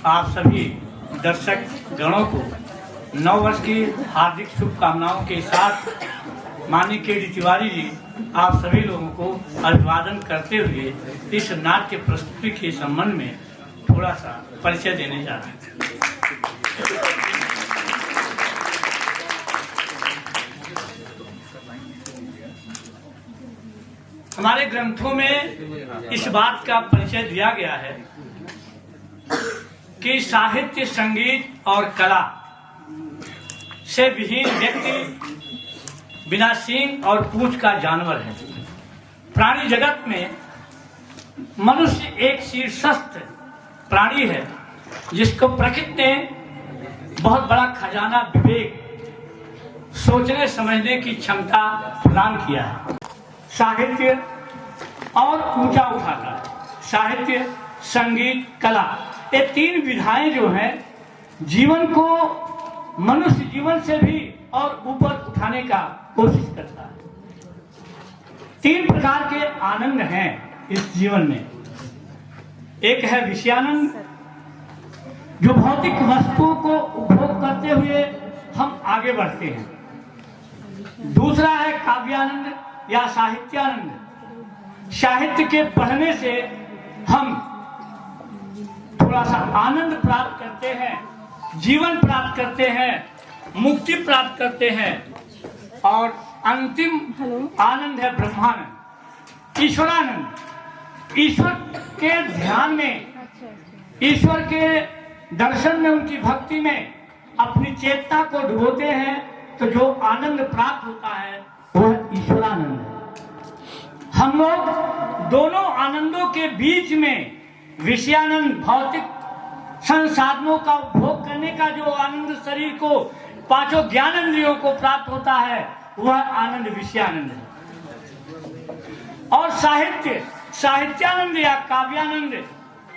आप सभी दर्शक गणों को नव वर्ष की हार्दिक शुभकामनाओं के साथ माननीय के.डी. तिवारी जी आप सभी लोगों को अभिवादन करते हुए इस नाट्य प्रस्तुति के संबंध में थोड़ा सा परिचय देने जा रहे हैं। हमारे ग्रंथों में इस बात का परिचय दिया गया है कि साहित्य, संगीत और कला से विहीन व्यक्ति बिना सींग और पूंछ का जानवर है। प्राणी जगत में मनुष्य एक शीर्षस्थ प्राणी है जिसको प्रकृति ने बहुत बड़ा खजाना विवेक, सोचने समझने की क्षमता प्रदान किया है। साहित्य और ऊंचा उठाता है। साहित्य, संगीत, कला, ये तीन विधाएं जो हैं जीवन को मनुष्य जीवन से भी और ऊपर उठाने का कोशिश करता है। तीन प्रकार के आनंद हैं इस जीवन में। एक है विषयानंद, जो भौतिक वस्तुओं को उपभोग करते हुए हम आगे बढ़ते हैं। दूसरा है काव्यानंद या साहित्यानंद। साहित्य के पढ़ने से हम थोड़ा सा आनंद प्राप्त करते हैं, जीवन प्राप्त करते हैं, मुक्ति प्राप्त करते हैं। और अंतिम आनंद है ब्रह्मानंद, ईश्वरानंद। ईश्वर के ध्यान में, ईश्वर के दर्शन में, उनकी भक्ति में अपनी चेतना को डुबोते हैं तो जो आनंद प्राप्त होता है वह ईश्वरानंद है। हम लोग दोनों आनंदों के बीच में विषयानंद, भौतिक संसाधनों का उपभोग करने का जो आनंद शरीर को, पांचों ज्ञानेंद्रियों को प्राप्त होता है वह आनंद विषयानंद है। और साहित्य, साहित्यानंद या काव्यानंद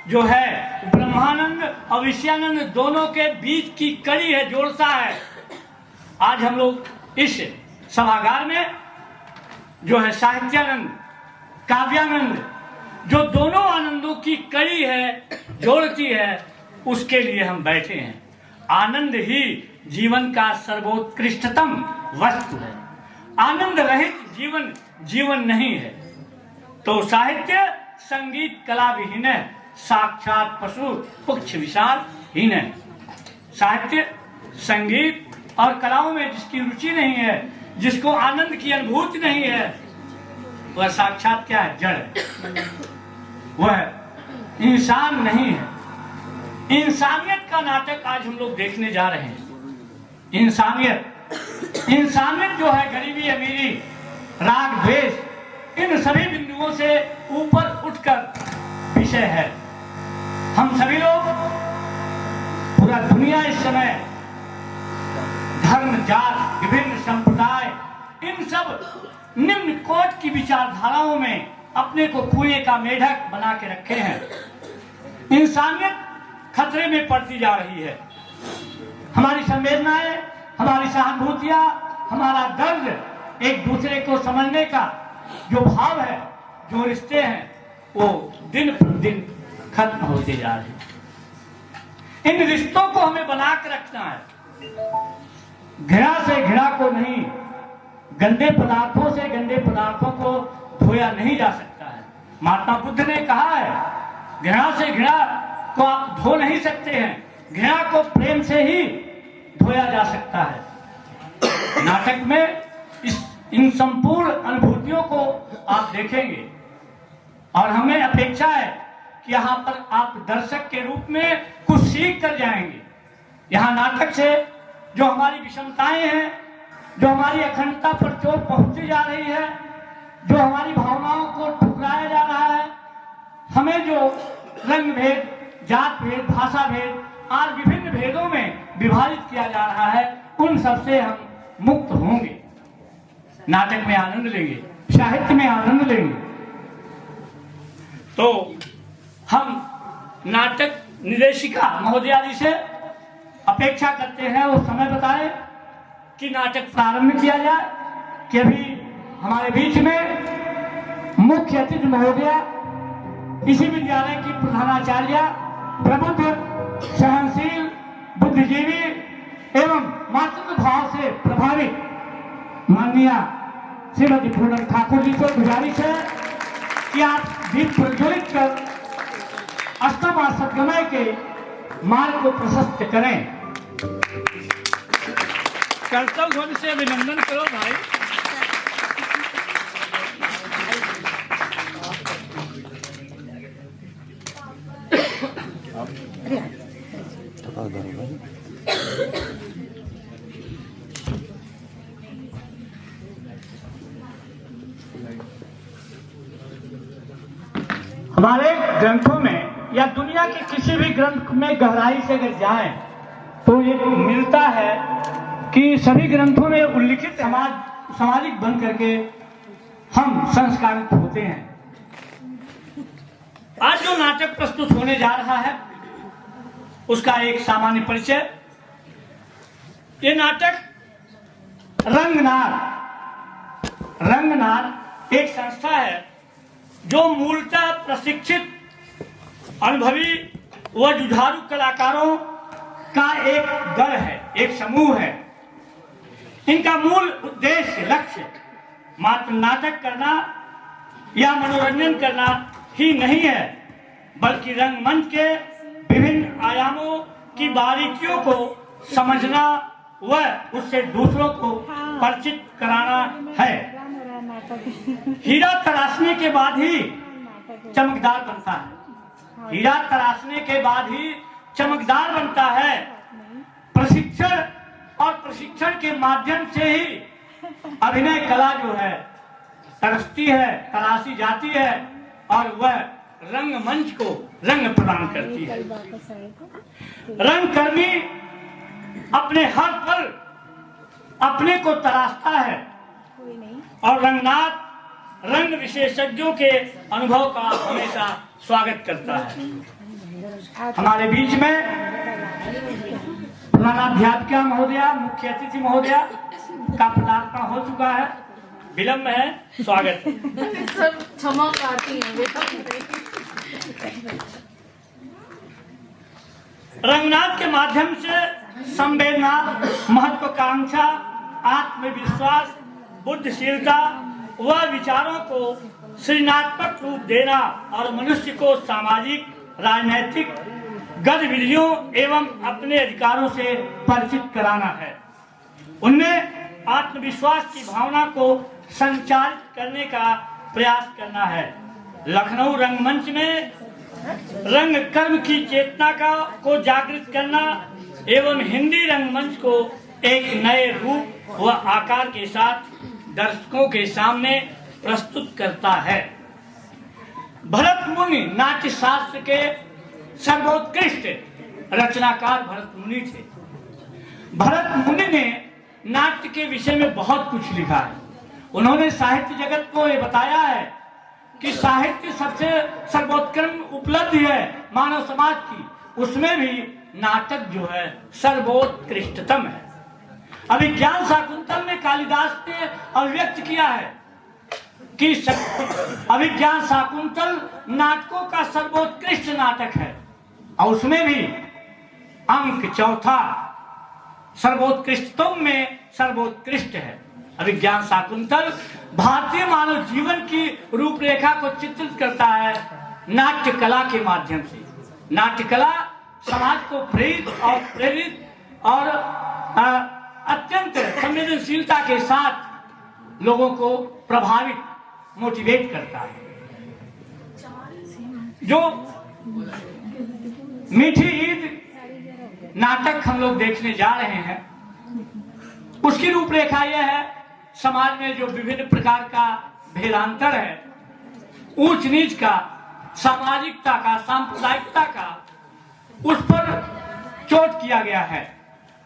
जो है ब्रह्मानंद और विषयानंद दोनों के बीच की कड़ी है, जोड़ता है। आज हम लोग इस सभागार में जो है साहित्यानंद, काव्यानंद, जो दोनों आनंदों की कड़ी है, जोड़ती है, उसके लिए हम बैठे हैं। आनंद ही जीवन का सर्वोत्कृष्टतम वस्तु है। आनंद रहित जीवन जीवन नहीं है। तो साहित्य, संगीत, कला विहीन है, साक्षात पशु पुच्छ विशाल हीन है। साहित्य, संगीत और कलाओं में जिसकी रुचि नहीं है, जिसको आनंद की अनुभूति नहीं है, वह साक्षात क्या है? जड़ है। वह इंसान नहीं है। इंसानियत का नाटक आज हम लोग देखने जा रहे हैं। इंसानियत जो है गरीबी, अमीरी, राग, द्वेष, इन सभी बिंदुओं से ऊपर उठकर विषय है। हम सभी लोग, पूरा दुनिया इस समय धर्म, जात, विभिन्न संप्रदाय, इन सब निम्न कोट की विचारधाराओं में अपने को कुएं का मेढक बना के रखे हैं। इंसानियत खतरे में पड़ती जा रही है। हमारी संवेदनाएं, हमारी सहानुभूतियां, हमारा दर्द, एक दूसरे को समझने का जो भाव है, जो रिश्ते हैं, वो दिन प्रतिदिन खत्म होते जा रहे हैं। इन रिश्तों को हमें बना के रखना है। घृणा से घृणा को नहीं, गंदे पदार्थों से गंदे पदार्थों को धोया नहीं जा सकता है। महात्मा बुद्ध ने कहा है, घृणा से घृणा को आप धो नहीं सकते हैं, घृणा को प्रेम से ही धोया जा सकता है। नाटक में इन संपूर्ण अनुभूतियों को आप देखेंगे और हमें अपेक्षा है कि यहाँ पर आप दर्शक के रूप में कुछ सीख कर जाएंगे। यहाँ नाटक से जो हमारी विषमताएं हैं, जो हमारी अखंडता पर चोट पहुंचती जा रही है, जो हमारी भावनाओं को ठुकराया जा रहा है, हमें जो रंग भेद, जात भेद, भाषा भेद और विभिन्न भेदों में विभाजित किया जा रहा है, उन सब से हम मुक्त होंगे। नाटक में आनंद लेंगे, साहित्य में आनंद लेंगे। तो हम नाटक निर्देशिका महोदया जी से अपेक्षा करते हैं वो समय बताएं कि नाटक प्रारंभ किया जाए। कि अभी हमारे बीच में मुख्य अतिथि महोदया, इसी विद्यालय की प्रधानाचार्य प्रबुद्ध सहनशील, बुद्धिजीवी एवं मातृत्व भाव से प्रभावित माननीय श्रीमती पूनम ठाकुर जी को गुजारिश है कि आप दीप प्रज्वलित कर अष्टम और सद्गमय के मार्ग को प्रशस्त करें। कर्तव्य ध्वनि से अभिनंदन करो भाई। हमारे ग्रंथों में या दुनिया के किसी भी ग्रंथ में गहराई से अगर जाएं तो ये मिलता है कि सभी ग्रंथों में उल्लिखित सामाजिक बन करके हम संस्कारित होते हैं। आज जो नाटक प्रस्तुत होने जा रहा है उसका एक सामान्य परिचय। ये नाटक रंगनार एक संस्था है जो मूलतः प्रशिक्षित, अनुभवी व जुझारू कलाकारों का एक दल है, एक समूह है। इनका मूल उद्देश्य, लक्ष्य मात्र नाटक करना या मनोरंजन करना ही नहीं है, बल्कि रंगमंच के विभिन्न आयामों की बारीकियों को समझना व उससे दूसरों को परिचित कराना है। हीरा तराशने के बाद ही चमकदार बनता है। हीरा तराशने के बाद ही चमकदार बनता है। प्रशिक्षण के माध्यम से ही अभिनय कला जो है तरसती है, तराशी जाती है और वह रंगमंच को रंग प्रदान करती है। रंगकर्मी अपने हर पल अपने को तराशता है और रंगनाथ रंग विशेषज्ञों के अनुभव का हमेशा स्वागत करता है। हमारे बीच में प्रधानाध्यापिका महोदया, मुख्य अतिथि महोदया का पदार्पण हो चुका है। विलंब है, स्वागत है। सर क्षमा प्रार्थी हैं। रंगनाथ के माध्यम से संवेदना, महत्वाकांक्षा, आत्मविश्वास, बुद्धिशीलता व विचारों को सृजनात्मक रूप देना और मनुष्य को सामाजिक, राजनैतिक गतिविधियों एवं अपने अधिकारों से परिचित कराना है। उनमें आत्मविश्वास की भावना को संचालित करने का प्रयास करना है। लखनऊ रंगमंच में रंग कर्म की चेतना को जागृत करना एवं हिंदी रंगमंच को एक नए रूप व आकार के साथ दर्शकों के सामने प्रस्तुत करता है। भरत मुनि नाट्य शास्त्र के सर्वोत्कृष्ट रचनाकार भरत मुनि थे। भरत मुनि ने नाट्य के विषय में बहुत कुछ लिखा है। उन्होंने साहित्य जगत को ये बताया है कि साहित्य सबसे सर्वोत्कृष्ट उपलब्धि है मानव समाज की, उसमें भी नाटक जो है सर्वोत्कृष्टतम है। अभिज्ञान शाकुंतल में कालिदास ने अभिव्यक्त किया है कि अभिज्ञान शाकुंतल नाटकों का सर्वोत्कृष्ट नाटक है और उसमें भी अंक चौथा सर्वोत्कृष्टतम में सर्वोत्कृष्ट है। अभिज्ञान शाकुंतल भारतीय मानव जीवन की रूपरेखा को चित्रित करता है नाट्य कला के माध्यम से। नाट्य कला समाज को प्रेरित और अत्यंत संवेदनशीलता के साथ लोगों को प्रभावित, मोटिवेट करता है। जो मीठी ईद नाटक हम लोग देखने जा रहे हैं, उसकी रूपरेखा यह है, समाज में जो विभिन्न प्रकार का भेदांतर है, ऊंच नीच का, सामाजिकता का, सांप्रदायिकता का, उस पर चोट किया गया है।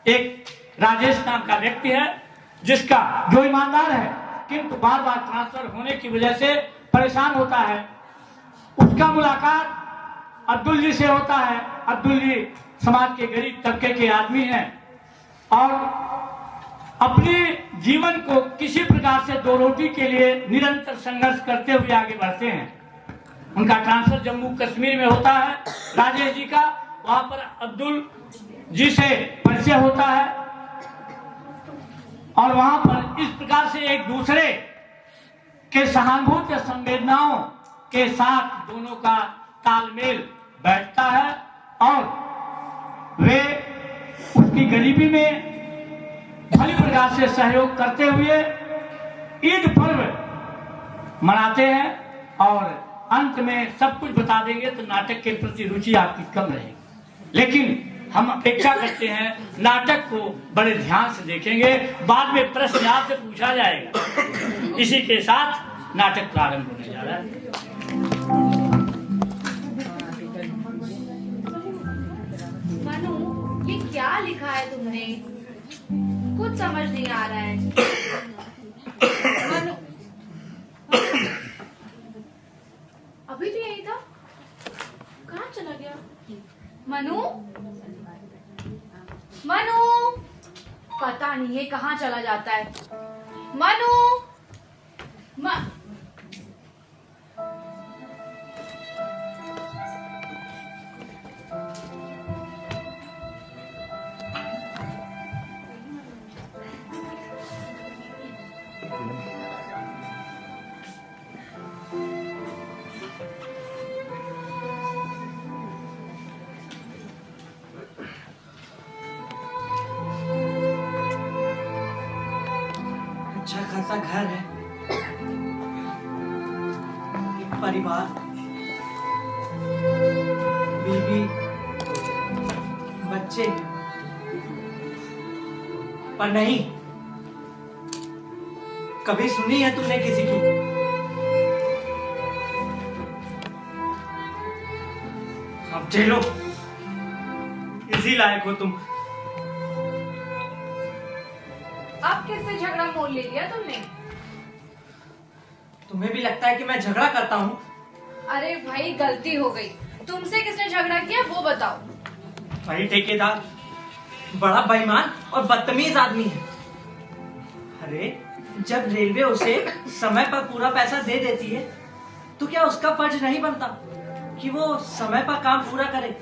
एक राजेश नाम का व्यक्ति है जिसका जो ईमानदार है किंतु बार बार ट्रांसफर होने की वजह से परेशान होता है। उसका मुलाकात अब्दुल जी से होता है। अब्दुल जी समाज के गरीब तबके के आदमी हैं और अपने जीवन को किसी प्रकार से दो रोटी के लिए निरंतर संघर्ष करते हुए आगे बढ़ते हैं। उनका ट्रांसफर जम्मू कश्मीर में होता है राजेश जी का। वहां पर अब्दुल जी से परिचय होता है और वहां पर इस प्रकार से एक दूसरे के सहानुभूति संवेदनाओं के साथ दोनों का तालमेल बैठता है और वे उसकी गरीबी में भली प्रकार से सहयोग करते हुए ईद पर्व मनाते हैं और अंत में सब कुछ बता देंगे तो नाटक के प्रति रुचि आपकी कम रहेगी, लेकिन हम अपेक्षा करते हैं नाटक को बड़े ध्यान से देखेंगे, बाद में प्रश्न आपसे पूछा जाएगा। इसी के साथ नाटक प्रारंभ होने जा रहा है। मनु, ये क्या लिखा है तुमने? कुछ समझ नहीं आ रहा है। मनु, अभी तो यही था, कहाँ चला गया? मनु, मनु, पता नहीं ये कहाँ चला जाता है। मनु, अच्छा खासा घर है, एक परिवार, बीवी, बच्चे, पर नहीं, कभी सुनी है तुमने किसी की? अब झेलो, इसी लायक हो तुम। अब किससे झगड़ा मोल ले लिया तुमने? तुम्हें भी लगता है कि मैं झगड़ा करता हूँ? अरे भाई, गलती हो गई। तुमसे किसने झगड़ा किया वो बताओ। वही ठेकेदार, बड़ा बेईमान और बदतमीज आदमी है। अरे जब रेलवे उसे समय पर पूरा पैसा दे देती है तो क्या उसका फर्ज नहीं बनता कि वो समय पर काम पूरा करे?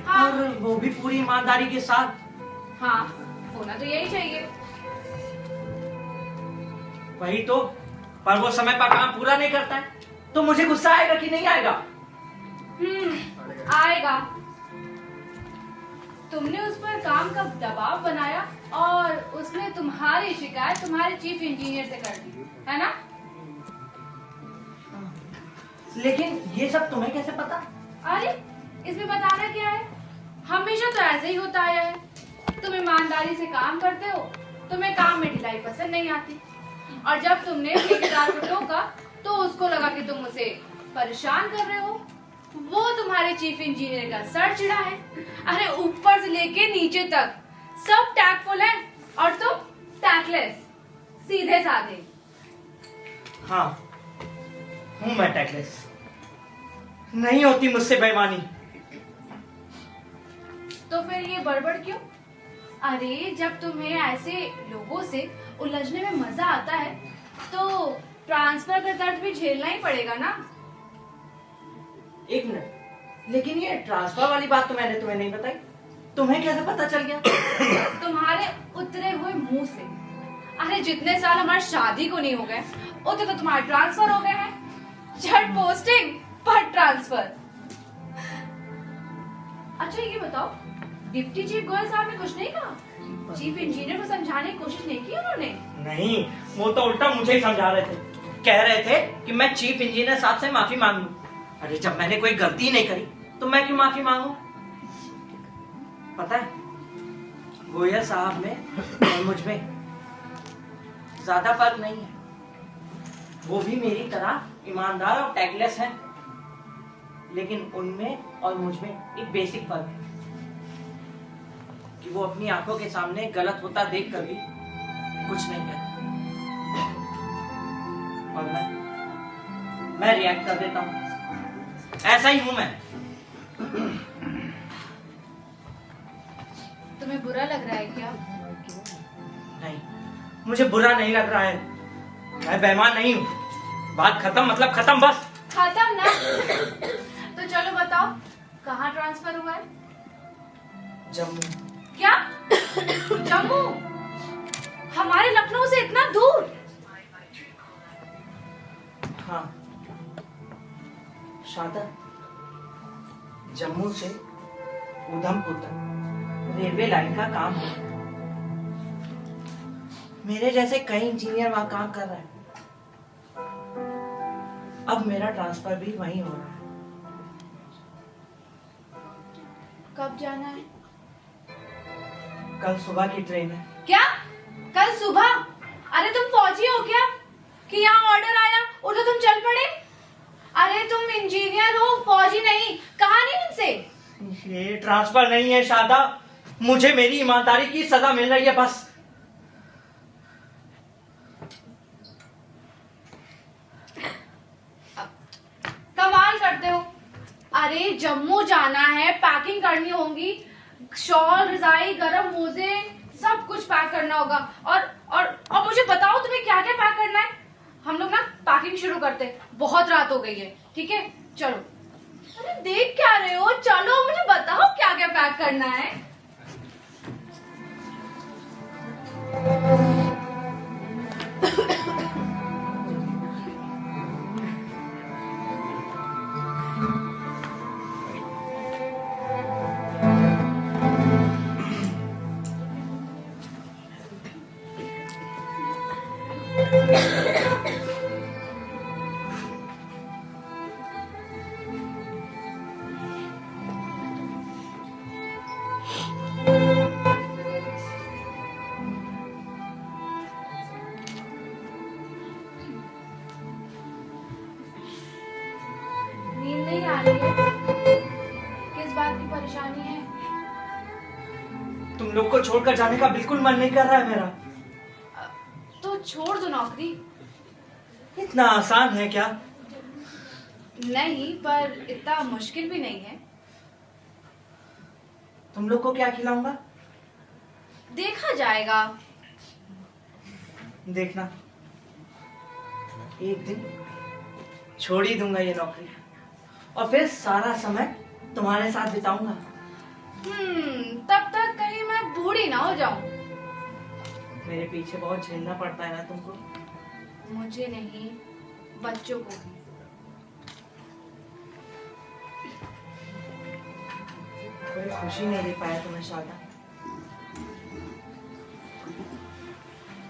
हाँ। और वो भी पूरी ईमानदारी के साथ। हाँ, होना तो यही चाहिए। वही तो, पर वो समय पर काम पूरा नहीं करता है तो मुझे गुस्सा आएगा कि नहीं आएगा? आएगा। तुमने उस पर काम का दबाव बनाया और उसने तुम्हारी शिकायत तुम्हारे चीफ इंजीनियर से कर दी, है ना? लेकिन ये सब तुम्हें कैसे पता? अरे इसमें बताना क्या है, हमेशा तो ऐसे ही होता आया है। तुम ईमानदारी से काम करते हो, तुम्हें काम में ढिलाई पसंद नहीं आती, और जब तुमने ठेकेदार को टोका तो उसको लगा कि तुम उसे परेशान कर रहे हो। वो तुम्हारे चीफ इंजीनियर का सर चिढ़ा है। अरे ऊपर से लेके नीचे तक सब टैक्टफुल है और तुम टैक्टलेस, सीधे साधे। हाँ, हूँ मैं टैक्टलेस। नहीं होती मुझसे बेईमानी। तो फिर ये बड़बड़ क्यों? अरे जब तुम्हें ऐसे लोगों से उलझने में मजा आता है तो ट्रांसफर का दर्द भी झेलना ही पड़ेगा ना। एक मिनट, लेकिन ये ट्रांसफर वाली बात तो मैंने तुम्हें नहीं बताई। तुम्हें कैसे पता चल गया? तुम्हारे उतरे हुए मुंह से। अरे जितने साल हमारी शादी को नहीं हो गए उतने तो तुम्हारे ट्रांसफर हो गए हैं। झट पोस्टिंग पर ट्रांसफर। अच्छा ये बताओ, डिप्टी चीफ गोयल साहब ने कुछ नहीं कहा? चीफ इंजीनियर को समझाने की कोशिश नहीं की उन्होंने? नहीं, वो तो उल्टा मुझे ही समझा रहे थे। कह रहे थे कि मैं चीफ इंजीनियर साहब से माफी मांग लूं। अरे जब मैंने कोई गलती नहीं करी तो मैं क्यों माफी मांगू? पता है, गोयल साहब में और मुझ में ज्यादा फर्क नहीं है। वो भी मेरी तरह ईमानदार और टैगलेस हैं, लेकिन उनमें और मुझ में एक बेसिक फर्क है कि वो अपनी आंखों के सामने गलत होता देख कर भी कुछ नहीं कहते, और मैं रिएक्ट कर देता हूँ। ऐसा ही हूं मैं। तुम्हें बुरा लग रहा है क्या? नहीं, मुझे बुरा नहीं लग रहा है। मैं बेईमान नहीं हूँ। बात खत्म, मतलब खत्म, बस। खत्म ना? तो चलो बताओ, कहाँ ट्रांसफर हुआ है? जम्मू। क्या? जम्मू? हमारे लखनऊ से इतना दूर? हाँ शादा, जम्मू से उधमपुर तक रेलवे लाइन का काम है। मेरे जैसे कई इंजीनियर वहां काम कर रहे हैं। अब मेरा ट्रांसफर भी वहीं हो रहा है। कब जाना है? कल सुबह की ट्रेन है। क्या? कल सुबह? अरे तुम फौजी हो क्या कि यहाँ ऑर्डर आया और तो तुम चल पड़े? अरे तुम इंजीनियर हो, फौजी नहीं। कहा नहीं इनसे? ये ट्रांसफर नहीं है शादा, मुझे मेरी ईमानदारी की सजा मिल रही है बस। कमाल करते हो। अरे जम्मू जाना है, पैकिंग करनी होगी, शॉल, रजाई, गरम मोजे, सब कुछ पैक करना होगा। और मुझे बताओ तुम्हें क्या क्या पैक करना है? हम लोग ना पैकिंग शुरू करते हैं, बहुत रात हो गई है। ठीक है चलो। अरे देख क्या रहे हो, चलो मुझे बताओ क्या क्या पैक करना है। नींद नहीं आ रही है? किस बात की परेशानी है? तुम लोग को छोड़कर जाने का बिल्कुल मन नहीं कर रहा है मेरा। तो छोड़ दो नौकरी। इतना आसान है क्या? नहीं, पर इतना मुश्किल भी नहीं है। तुम लोग को क्या खिलाऊंगा? देखा जाएगा। देखना, एक दिन छोड़ ही दूंगा ये नौकरी और फिर सारा समय तुम्हारे साथ बिताऊंगा। तब तक कहीं मैं बूढ़ी ना हो जाऊं। मेरे पीछे बहुत झेलना पड़ता है ना तुमको। मुझे नहीं, बच्चों को भी। कोई खुशी नहीं दे पाया तुम्हें शादा,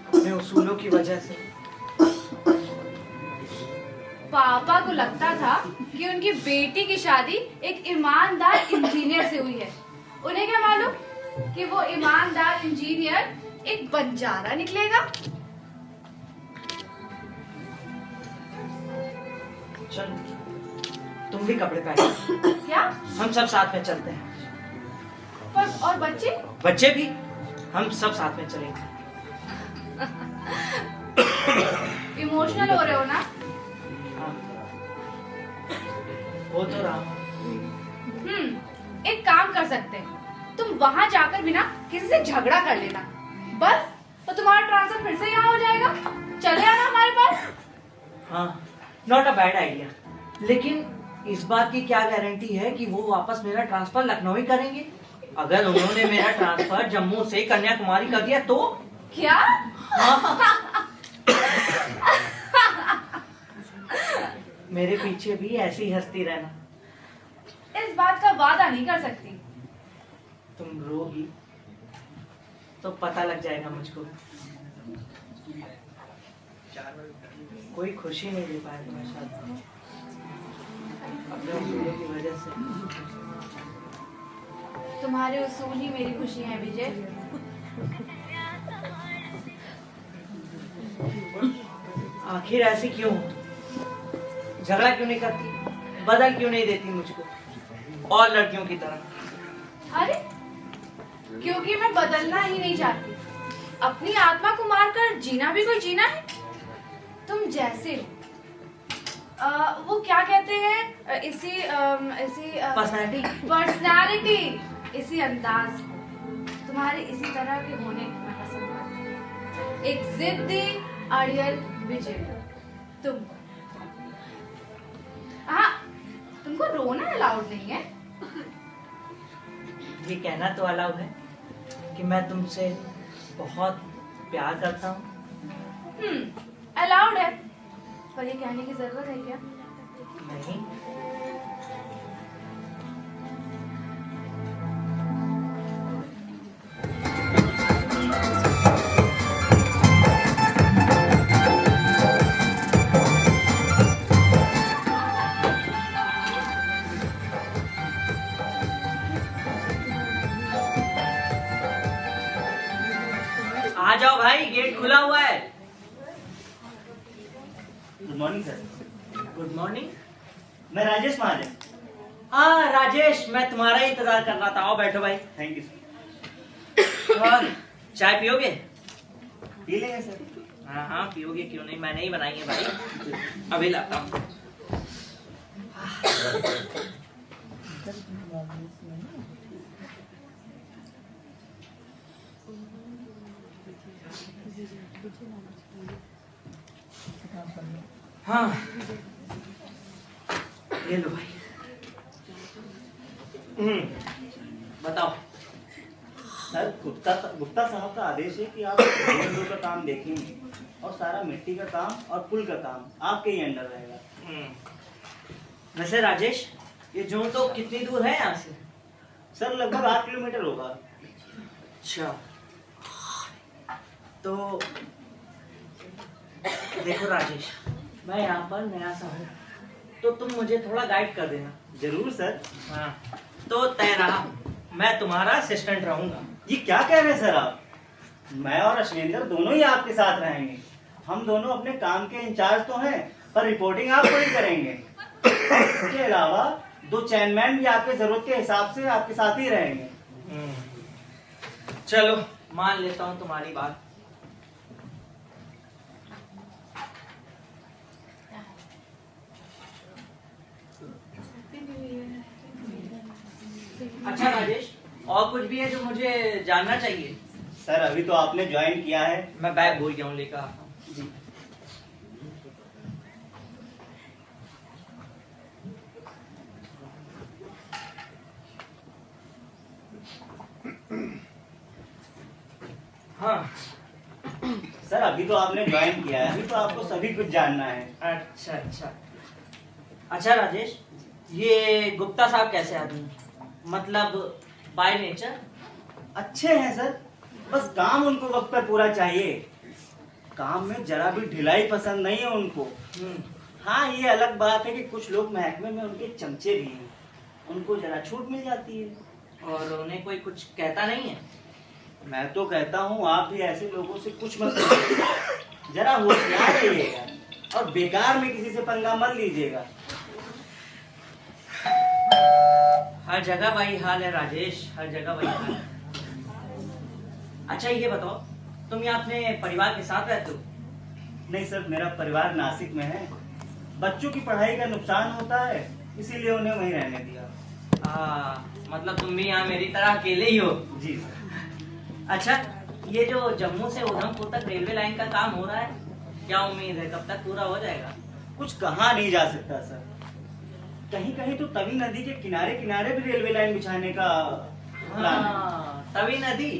अपने उसूलों की वजह से। पापा को लगता था कि उनकी बेटी की शादी एक ईमानदार इंजीनियर से हुई है। उन्हें क्या मालूम कि वो ईमानदार इंजीनियर एक बंजारा निकलेगा। चल तुम भी कपड़े पहनो। क्या? हम सब साथ में चलते हैं। पर और बच्चे? बच्चे भी, हम सब साथ में चलेंगे। इमोशनल हो रहे हो ना? हाँ, हो तो रहा। एक काम कर सकते हैं, तुम वहां जाकर भी ना किसी से झगड़ा कर लेना, बस तो तुम्हारा ट्रांसफर फिर से यहाँ हो जाएगा। चले आना हमारे पास। हाँ, नॉट अ बैड आइडिया। लेकिन इस बात की क्या गारंटी है कि वो वापस मेरा ट्रांसफर लखनऊ ही करेंगे? अगर उन्होंने मेरा ट्रांसफर जम्मू से कन्याकुमारी कर दिया तो? क्या? मेरे पीछे भी ऐसी ही हंसती रहना। इस बात का वादा नहीं कर सकती। तुम रोगी तो पता लग जाएगा मुझको। कोई खुशी नहीं दे पाया तुम्हें शायद, अपने उसूलों की वजह से। तुम्हारे उसूल ही मेरी खुशी है विजय। आखिर ऐसी क्यों? झगड़ा क्यों नहीं करती? बदल क्यों नहीं देती मुझको और लड़कियों की तरह? अरे क्योंकि मैं बदलना ही नहीं चाहती। अपनी आत्मा को मारकर जीना भी कोई जीना है। तुम जैसे हो, वो क्या कहते हैं, इसी पर्सनालिटी, इसी अंदाज को, तुम्हारे इसी तरह के होने मैं पसंद करती हूँ। एक जिद्दी अड़ियल विजय तुम। हाँ, तुमको रोना अलाउड नहीं है। ये कहना तो अलाउ है कि मैं तुमसे बहुत प्यार करता हूँ। अलाउड है, पर ये कहने की जरूरत है क्या? नहीं। आ जाओ भाई, गेट खुला हुआ है। Good morning sir. Good morning. मैं राजेश महाजन। हाँ राजेश, मैं तुम्हारा ही इंतजार कर रहा था। आओ बैठो भाई। Thank you sir. और चाय पियोगे? पी लेंगे सर। हाँ हाँ पियोगे, क्यों नहीं, मैंने ही बनाई है भाई, अभी लाता हूँ। हाँ ये लो भाई। बताओ। सर गुप्ता साहब का आदेश है कि आप विंडो का काम देखेंगे और सारा मिट्टी का काम और पुल का काम आपके ही अंडर रहेगा। वैसे राजेश, ये जोन तो कितनी दूर है यहाँ से? सर लगभग 8 किलोमीटर होगा। अच्छा, तो देखो राजेश, मैं यहाँ पर नया सा हूँ, तो तुम मुझे थोड़ा गाइड कर देना। जरूर सर। हाँ, तो तय रहा, मैं तुम्हारा असिस्टेंट रहूंगा। ये क्या कह रहे हैं सर आप? मैं और अश्विंदर दोनों ही आपके साथ रहेंगे। हम दोनों अपने काम के इंचार्ज तो हैं, पर रिपोर्टिंग आप ही करेंगे। इसके अलावा 2 चैनमैन भी आपके जरूरत के हिसाब से आपके साथ ही रहेंगे। चलो मान लेता हूँ तुम्हारी बात। अच्छा राजेश, और कुछ भी है जो मुझे जानना चाहिए? सर अभी तो आपने ज्वाइन किया है। मैं बैग भूल गया हूँ, लेकर आता हूँ। जी। हाँ सर अभी तो आपने ज्वाइन किया है, अभी तो आपको सभी कुछ जानना है। अच्छा अच्छा। अच्छा राजेश, ये गुप्ता साहब कैसे आदमी, मतलब बाय नेचर? अच्छे हैं सर, बस काम उनको वक्त पर पूरा चाहिए। काम में जरा भी ढिलाई पसंद नहीं है उनको। हाँ ये अलग बात है कि कुछ लोग महकमे में उनके चमचे भी हैं, उनको जरा छूट मिल जाती है। और उन्हें कोई कुछ कहता नहीं है? मैं तो कहता हूँ आप भी ऐसे लोगों से कुछ मत कीजिए। जरा होशियार रहिएगा और बेकार में किसी से पंगा मत लीजिएगा। हर जगह वही हाल है राजेश, हर जगह वही हाल है। अच्छा ये बताओ, तुम यहाँ अपने परिवार के साथ रहते हो? नहीं सर, मेरा परिवार नासिक में है। बच्चों की पढ़ाई का नुकसान होता है, इसीलिए उन्हें वहीं रहने दिया। मतलब तुम भी यहाँ मेरी तरह अकेले ही हो? जी सर। अच्छा, ये जो जम्मू से उधमपुर तक रेलवे लाइन का काम हो रहा है, क्या उम्मीद है कब तक पूरा हो जाएगा? कुछ कहा नहीं जा सकता सर। कहीं कहीं तो तवी नदी के किनारे किनारे भी रेलवे लाइन बिछाने का प्लान है। तवी नदी,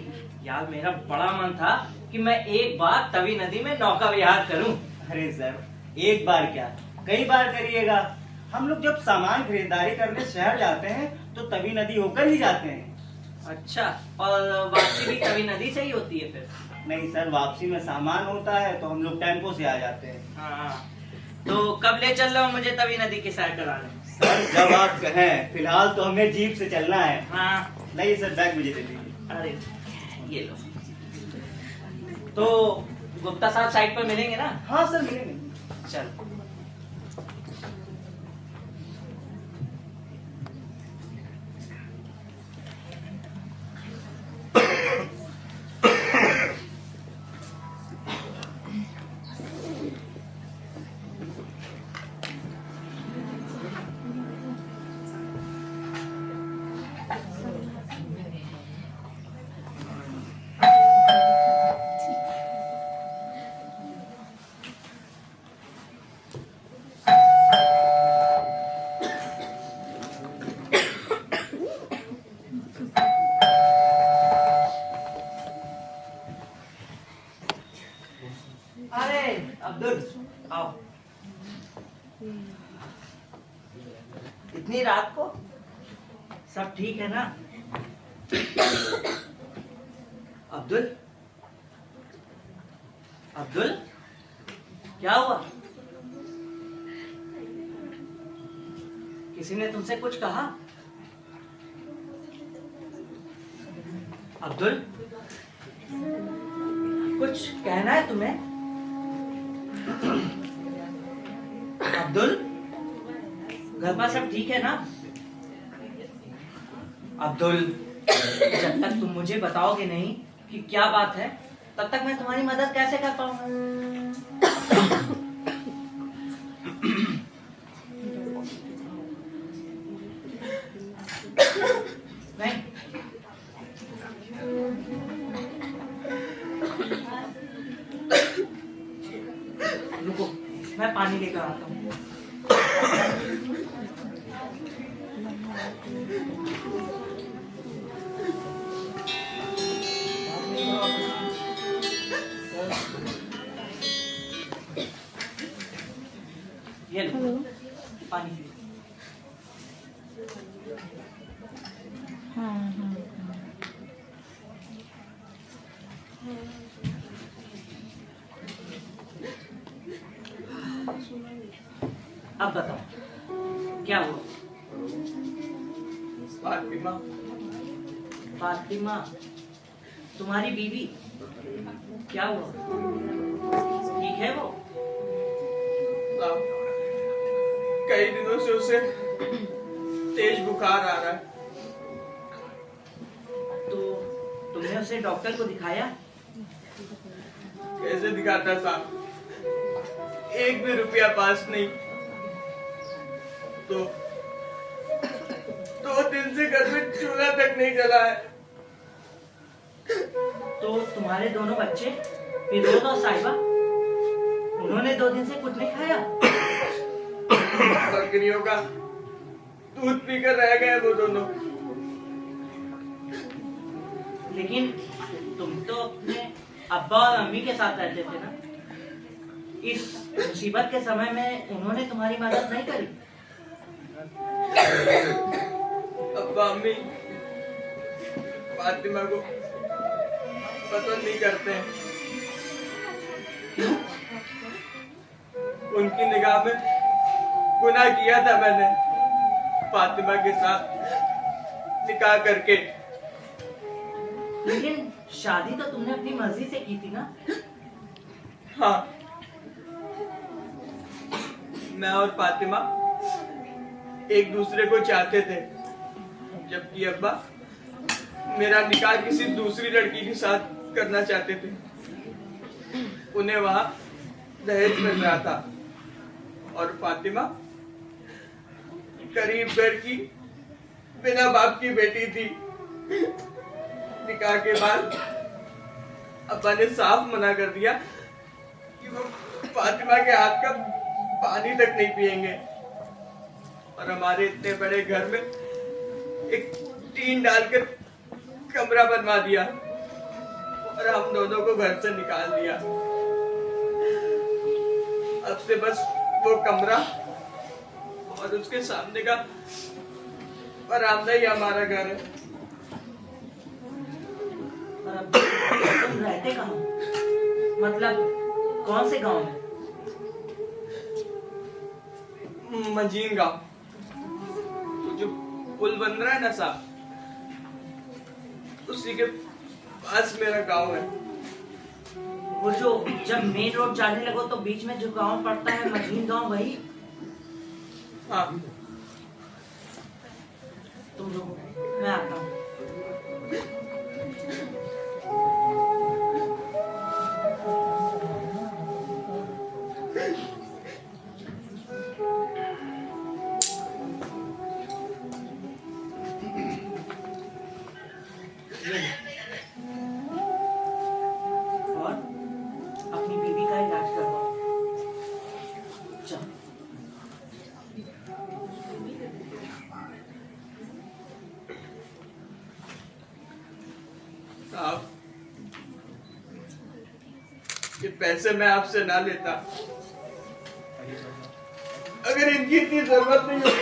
यार मेरा बड़ा मन था कि मैं एक बार तवी नदी में नौका विहार करूं। अरे सर, एक बार क्या कई बार करिएगा। हम लोग जब सामान खरीदारी करने शहर जाते हैं तो तवी नदी होकर ही जाते हैं। अच्छा, और वापसी भी तवी नदी से ही होती है फिर? नहीं सर, वापसी में सामान होता है तो हम लोग टेम्पो से आ जाते हैं। हाँ, तो कब ले चल रहे हो मुझे तवी नदी की सैर कराने? सर जब आप कहें, फिलहाल तो हमें जीप से चलना है। हाँ। नहीं सर, बैग मुझे दे दीजिए। अरे ये लो। तो गुप्ता साहब साइड पर मिलेंगे ना? हाँ सर मिलेंगे। चल। अरे अब्दुल, आओ। इतनी रात को सब ठीक है ना? अब्दुल, अब्दुल, क्या हुआ? किसी ने तुमसे कुछ कहा? अब्दुल, कुछ कहना है तुम्हें? अब्दुल, घर पर सब ठीक है ना? अब्दुल, जब तक तुम मुझे बताओगे नहीं कि क्या बात है, तब तक मैं तुम्हारी मदद कैसे कर पाऊंगा? नहीं, रुको, मैं पानी लेकर आता हूँ। ये लो, पानी पियो। अब बताओ क्या हुआ? फातिमा, फातिमा, तुम्हारी बीवी, क्या हुआ? ठीक है वो? साहब, कई दिनों से उसे तेज बुखार आ रहा है। तो तुमने उसे डॉक्टर को दिखाया? कैसे दिखाता साहब, एक भी रुपया पास नहीं। तो 2 दिन से घर में चूल्हा तक नहीं जला है। तो तुम्हारे दोनों बच्चे फिरोज और साहिबा, उन्होंने 2 दिन से कुछ नहीं खाया? बकरियों का दूध पीकर रह गए वो दोनों। लेकिन तुम तो अपने अब्बा और अम्मी के साथ रहते थे ना? इस मुसीबत के समय में उन्होंने तुम्हारी मदद नहीं करी? अब्बा अम्मी फातिमा को पसंद नहीं करते हैं। उनकी निगाह में गुनाह किया था मैंने फातिमा के साथ निकाह करके। लेकिन शादी तो तुमने अपनी मर्जी से की थी ना? हाँ, मैं और फातिमा एक दूसरे को चाहते थे, जबकि अब्बा मेरा निकाह किसी दूसरी लड़की के साथ करना चाहते थे। उन्हें वहां दहेज मिल रहा था और फातिमा गरीब घर की बिना बाप की बेटी थी। निकाह के बाद अब्बा ने साफ मना कर दिया कि वो फातिमा के हाथ का पानी तक नहीं पिएंगे, और हमारे इतने बड़े घर में एक टीन डालकर कमरा बनवा दिया और हम दोनों को घर से निकाल दिया। अब से बस वो कमरा और उसके सामने का बरामदा ही हमारा घर है। और अब तुम रहते कहाँ? मतलब कौन से गांव में? मजीन गांव, जो पुल बन रहा है ना साहब, उसी के पास मेरा गांव है। वो जो जब मेन रोड जाने लगो तो बीच में जो गांव पड़ता है, मजीन गांव, वही? हाँ, तुम रुको, मैं आता हूँ। और अपनी बीवी का इलाज करवाओ। चल। साहब, ये पैसे मैं आपसे ना लेता, अगर इनकी इतनी जरूरत नहीं होती।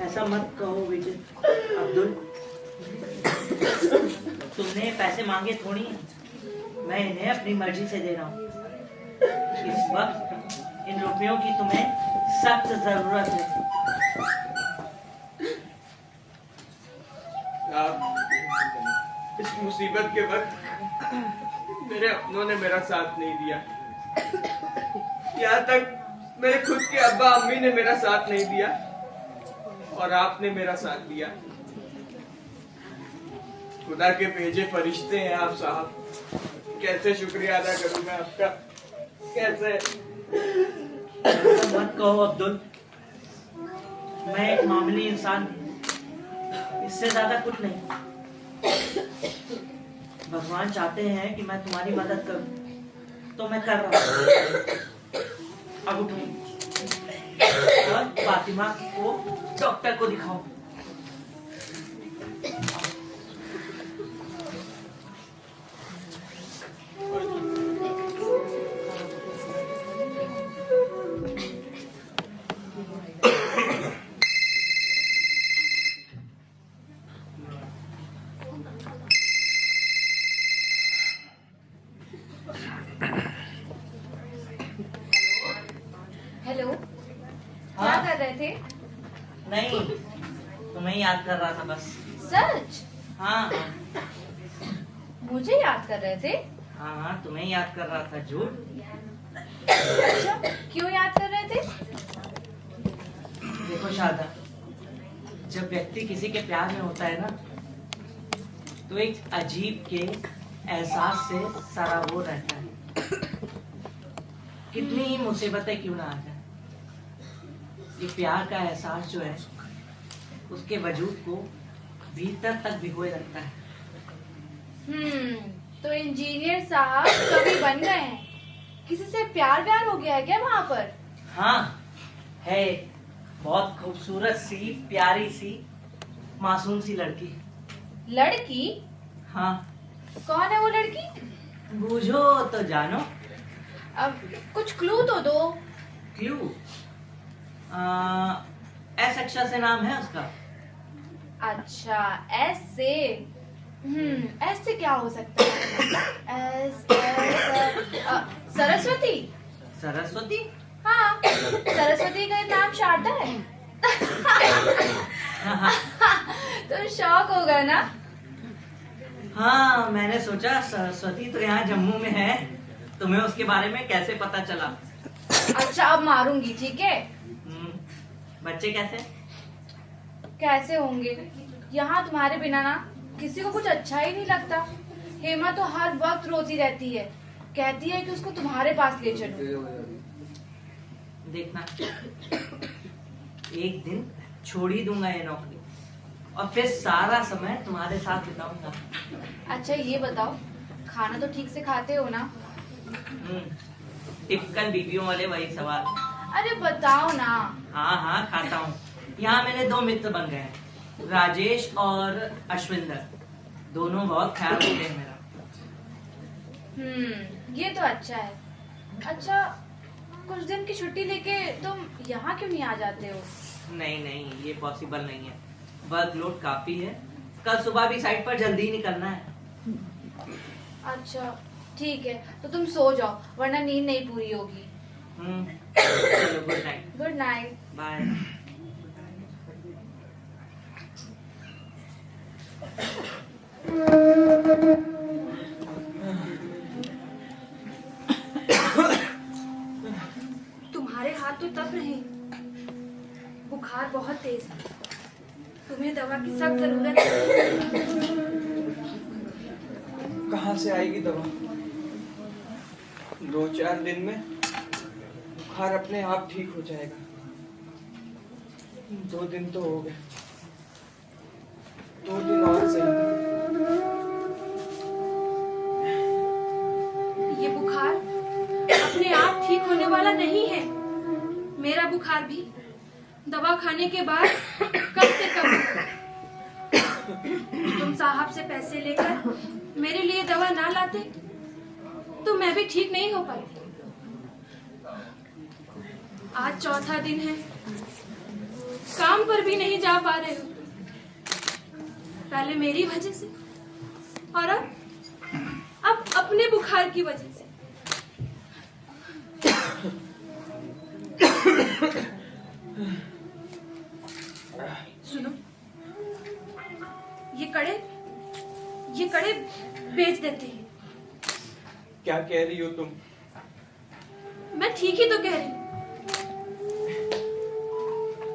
ऐसा मत कहो विजय। अब्दुल, तुमने पैसे मांगे थोड़ी हैं। मैं इन्हें अपनी मर्जी से दे रहा हूँ। इस वक्त इन रुपयों की तुम्हें सख्त जरूरत है। आप इस मुसीबत के वक्त मेरे अपनों ने मेरा साथ नहीं दिया, यहाँ तक मेरे खुद के अब्बा अम्मी ने मेरा साथ नहीं दिया, और आपने मेरा साथ दिया। खुदा के भेजे फरिश्ते हैं आप साहब। कैसे शुक्रिया अदा करूं मैं आपका, कैसे? ऐसा मत कहो अब्दुल। मैं एक मामूली इंसान हूँ, इससे ज्यादा कुछ नहीं। भगवान चाहते हैं कि मैं तुम्हारी मदद करूं, तो मैं कर रहा हूं। अब उठो और फातिमा को डॉक्टर को दिखाओ। हेलो, क्या हाँ? कर रहे थे? नहीं, तुम्हें याद कर रहा था बस। सच? हाँ मुझे याद कर रहे थे? हाँ, तुम्हें याद कर रहा था। झूठ? अच्छा, क्यों याद कर रहे थे? देखो शारदा, जब व्यक्ति किसी के प्यार में होता है ना, तो एक अजीब के एहसास से सराबोर रहता है। कितनी ही मुसीबतें क्यों ना आ जाए, ये प्यार का एहसास जो है उसके वजूद को भीतर तक भिगोए रखता है। तो इंजीनियर साहब कभी बन गए हैं? किसी से प्यार व्यार हो गया है क्या वहाँ पर? हाँ, है। बहुत खूबसूरत सी, प्यारी सी, मासूम सी लड़की। लड़की? हाँ। कौन है वो लड़की? बूझो तो जानो। अब कुछ क्लू तो दो। क्लू? एस अक्षर से नाम है उसका। अच्छा, एस से। एस से क्या हो सकता है? सरस्वती। सरस्वती? हाँ, सरस्वती का नाम शारदा है। तो शौक होगा ना? हाँ, मैंने सोचा सरस्वती तो यहाँ जम्मू में है, तुम्हें उसके बारे में कैसे पता चला? अच्छा, अब मारूंगी, ठीक है? बच्चे कैसे? कैसे होंगे? यहाँ तुम्हारे बिना ना किसी को कुछ अच्छा ही नहीं लगता। हेमा तो हर वक्त रोती रहती है, कहती है कि उसको तुम्हारे पास ले चलो। देखना, एक दिन छोड़ ही दूंगा ये नौकरी, और फिर सारा समय तुम्हारे साथ बिताऊंगा। अच्छा, ये बताओ, खाना तो ठीक से खाते हो ना? टिपिकल बीवियों वाले वही सवाल। अरे बताओ ना। हाँ हाँ, खाता हूँ। यहाँ मेरे 2 मित्र बन गए हैं, राजेश और अश्विंदर। दोनों बहुत ख्याल रखते हैं मेरा। ये तो अच्छा है। अच्छा, कुछ दिन की छुट्टी लेके तुम यहाँ क्यों नहीं आ जाते हो? नहीं नहीं, ये पॉसिबल नहीं है। वर्कलोड काफी है, कल सुबह भी साइट पर जल्दी निकलना है। अच्छा ठीक है, तो तुम सो जाओ, वरना नींद नहीं पूरी होगी। चलो, good night. Good night. Bye. तुम्हारे हाथ तो तप रहे, बुखार बहुत तेज है, तुम्हें दवा की सख्त जरूरत है। कहाँ से आएगी दवा? 2-4 दिन में बुखार अपने आप ठीक हो जाएगा। 2 दिन तो हो गए, 2 दिन और सही। ये बुखार अपने आप ठीक होने वाला नहीं है। मेरा बुखार भी दवा खाने के बाद कम से कम तुम साहब से पैसे लेकर मेरे लिए दवा ना लाते तो मैं भी ठीक नहीं हो पाई। आज चौथा दिन है, काम पर भी नहीं जा पा रहे हो। पहले मेरी वजह से और अब अपने बुखार की वजह से। सुनो, ये कड़े बेच देते हैं। क्या कह रही हो तुम? मैं ठीक ही तो कह रही हूँ।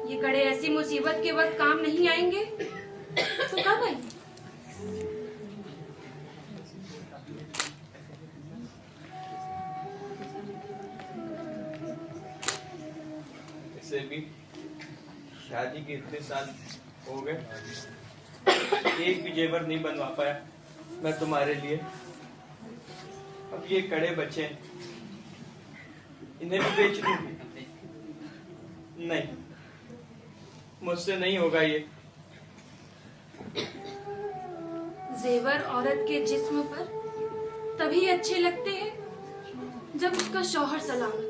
ये कड़े ऐसी मुसीबत के वक्त काम नहीं आएंगे तो कब आएंगे? इसे भी शादी के इतने साल हो गए, एक भी जेवर नहीं बनवा पाया मैं तुम्हारे लिए। अब ये कड़े बचे हैं, इन्हें भी बेच दूंगी? नहीं, मुझसे नहीं होगा ये। जेवर औरत के जिस्म पर तभी अच्छे लगते हैं जब उसका शौहर सलामत।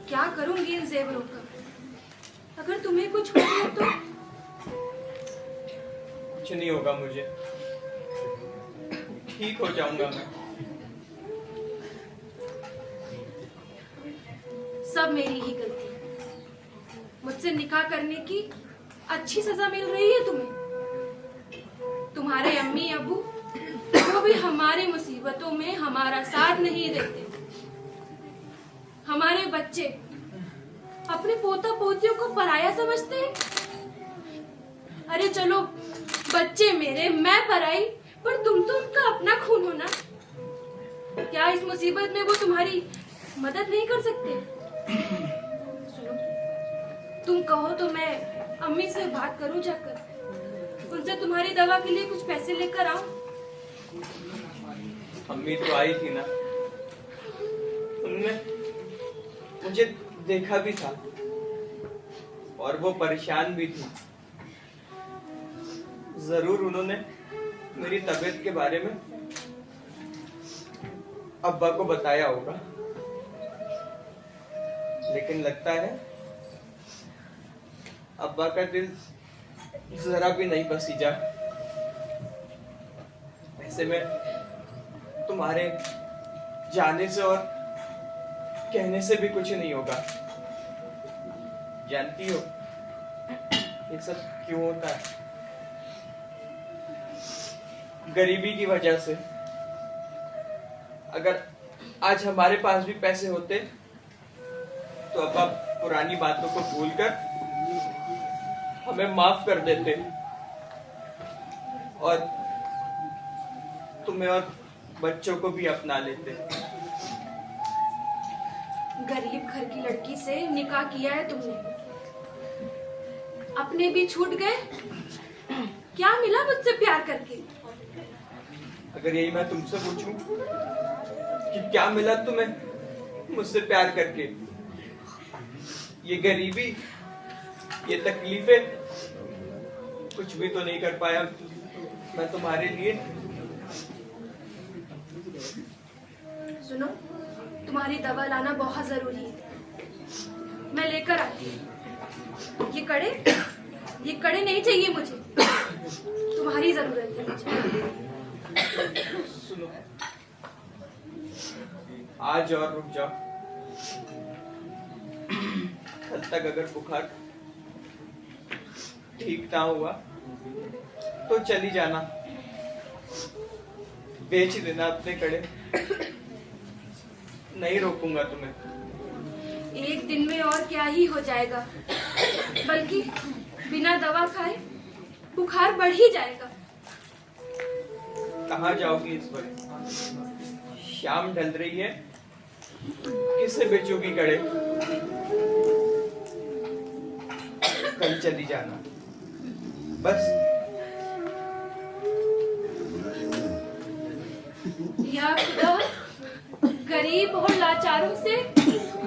क्या करूंगी इन जेवरों का? अगर तुम्हें कुछ हो गया तो? कुछ नहीं होगा मुझे, ठीक हो जाऊंगा मैं। सब मेरी ही गलती है। मुझसे निकाह करने की अच्छी सजा मिल रही है तुम्हें। तुम्हारे अम्मी अबू वो भी हमारी मुसीबतों में हमारा साथ नहीं देते। हमारे बच्चे अपने पोता पोतियों को पराया समझते हैं। अरे चलो, बच्चे मेरे, मैं पराई, पर तुम तो उनका अपना खून हो ना। क्या इस मुसीबत में वो तुम्हारी मदद नहीं कर सकते? सुनो, तुम कहो तो मैं अम्मी से बात करूं जाकर, उनसे तुम्हारी दवा के लिए कुछ पैसे लेकर आऊं। अम्मी तो आई थी ना, उनने मुझे देखा भी था और वो परेशान भी थी। जरूर उन्होंने मेरी तबीयत के बारे में अब्बा को बताया होगा, लेकिन लगता है अब्बा का दिल जरा भी नहीं पसीजा। ऐसे में तुम्हारे जाने से और कहने से भी कुछ नहीं होगा। जानती हो ये सब क्यों होता है? गरीबी की वजह से। अगर आज हमारे पास भी पैसे होते तो अब आप पुरानी बातों को भूलकर हमें माफ कर देते और तुम्हें और बच्चों को भी अपना लेते। गरीब घर की लड़की से निकाह किया है तुमने, अपने भी छूट गए। क्या मिला मुझसे प्यार करके? अगर यही मैं तुमसे पूछूं कि क्या मिला तुम्हें मुझसे प्यार करके? ये गरीबी, ये तकलीफें, कुछ भी तो नहीं कर पाया मैं तुम्हारे लिए। सुनो, तुम्हारी दवा लाना बहुत जरूरी है। मैं लेकर आती हूँ। ये कड़े नहीं चाहिए मुझे, तुम्हारी जरूरत है मुझे। सुनो, आज और रुक जाओ। कल तक अगर बुखार ठीक ना हुआ तो चली जाना, बेच देना अपने कड़े। नहीं रोकूंगा तुम्हें। एक दिन में और क्या ही हो जाएगा, बल्कि बिना दवा खाए बुखार बढ़ ही जाएगा। कहाँ जाओगी इस वक्त? शाम ढल रही है, किसे बेचोगी कड़े? कल चली जाना बस। या खुदा, गरीब और लाचारों से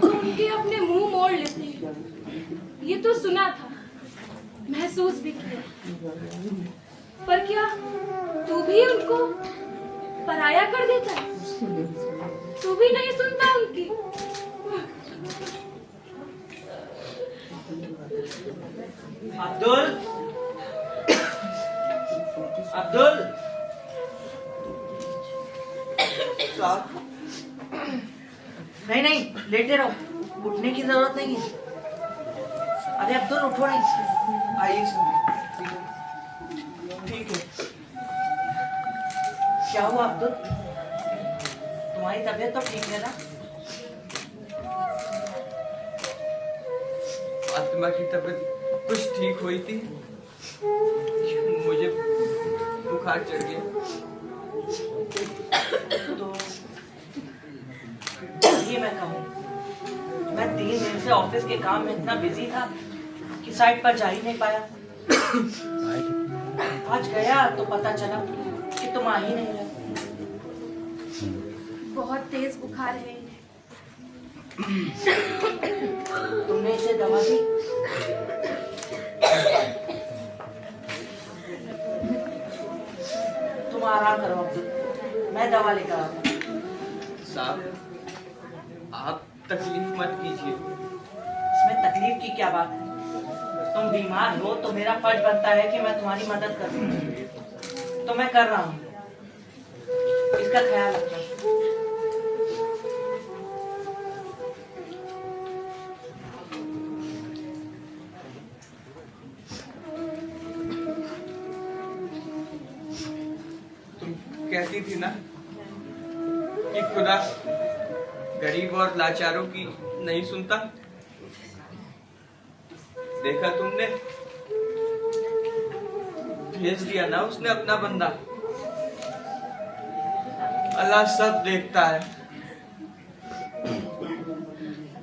उनके अपने मुंह मोड़ लेते हैं। ये तो सुना था, महसूस भी किया, पर क्या तू भी उनको पराया कर देता है। तू भी नहीं सुनता उनकी। अब्दुल, अब्दुल, नहीं नहीं, लेटे रहो, उठने की जरूरत नहीं है। अरे अब्दुल उठो नहीं। आइए ठीक है। क्या हुआ अब्दुल? तुम्हारी तबीयत तो ठीक है ना? फातिमा की तबीयत कुछ ठीक हुई थी, मुझे बुखार चढ़ गया। तो ये मैं कहूँ, मैं 3 दिन से ऑफिस के काम में इतना बिजी था कि साइट पर जा ही नहीं पाया। आज गया तो पता चला कि तुम आ ही नहीं रहे। बहुत तेज बुखार है इन्हें। तुमने इसे दवा दी? तुम आराम करो अब्दुल, मैं दवा लेकर आता हूँ। साहब, आप तकलीफ मत कीजिए। इसमें तकलीफ की क्या बात है? तुम बीमार हो तो मेरा फर्ज बनता है कि मैं तुम्हारी मदद करूं। तो मैं कर रहा हूँ, इसका ख्याल रखना। तुम कहती थी ना कि खुदा गरीब और लाचारों की नहीं सुनता। देखा तुमने, भेज दिया ना उसने अपना बंदा। अल्लाह सब देखता है।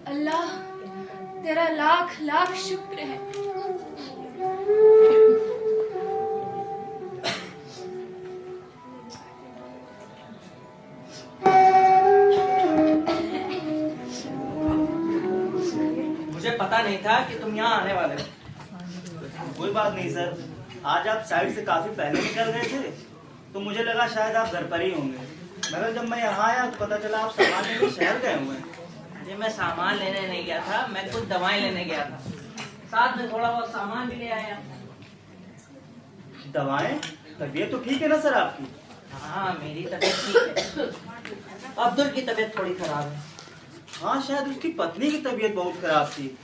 अल्लाह तेरा लाख लाख शुक्र है। मुझे पता नहीं था कि तुम यहाँ आने वाले हो। कोई बात नहीं सर, आज आप साइड से काफी पहले निकल गए थे तो मुझे लगा शायद आप घर पर ही होंगे, मगर जब मैं यहाँ आया तो पता चला आप सामान लेने शहर गए हुए हैं। अरे मैं सामान लेने नहीं गया था, मैं कुछ दवाएं लेने गया था। साथ में थोड़ा बहुत सामान भी ले आया। दवाएं? तबीयत तो ठीक है ना सर आपकी? हाँ मेरी तबीयत ठीक है। अब्दुल की तबीयत थोड़ी खराब है। हाँ शायद उसकी पत्नी की तबीयत बहुत खराब थी।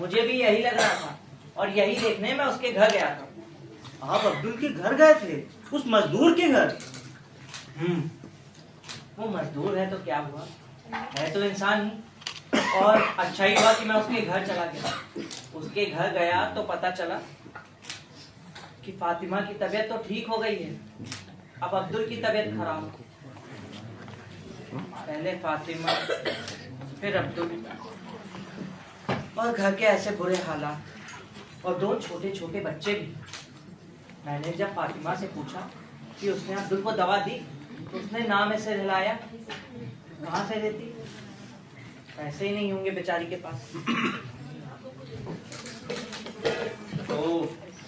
मुझे भी यही लग रहा था और यही देखने मैं उसके घर गया था। आप अब्दुल के घर गए थे? उस मजदूर के घर? वो मजदूर है तो क्या हुआ, है तो इंसान ही। और अच्छा ही हुआ कि मैं उसके घर चला गया। उसके घर गया तो पता चला कि फातिमा की तबीयत तो ठीक हो गई है, अब अब्दुल की तबीयत खराब। पहले फातिमा, फिर अब्दुल, और घर के ऐसे बुरे हालात, और 2 छोटे छोटे बच्चे भी। मैंने जब फातिमा से पूछा कि उसने अब्दुल को दवा दी तो उसने नाम ऐसे हिलाया। कहाँ से देती, पैसे ही नहीं होंगे बेचारी के पास।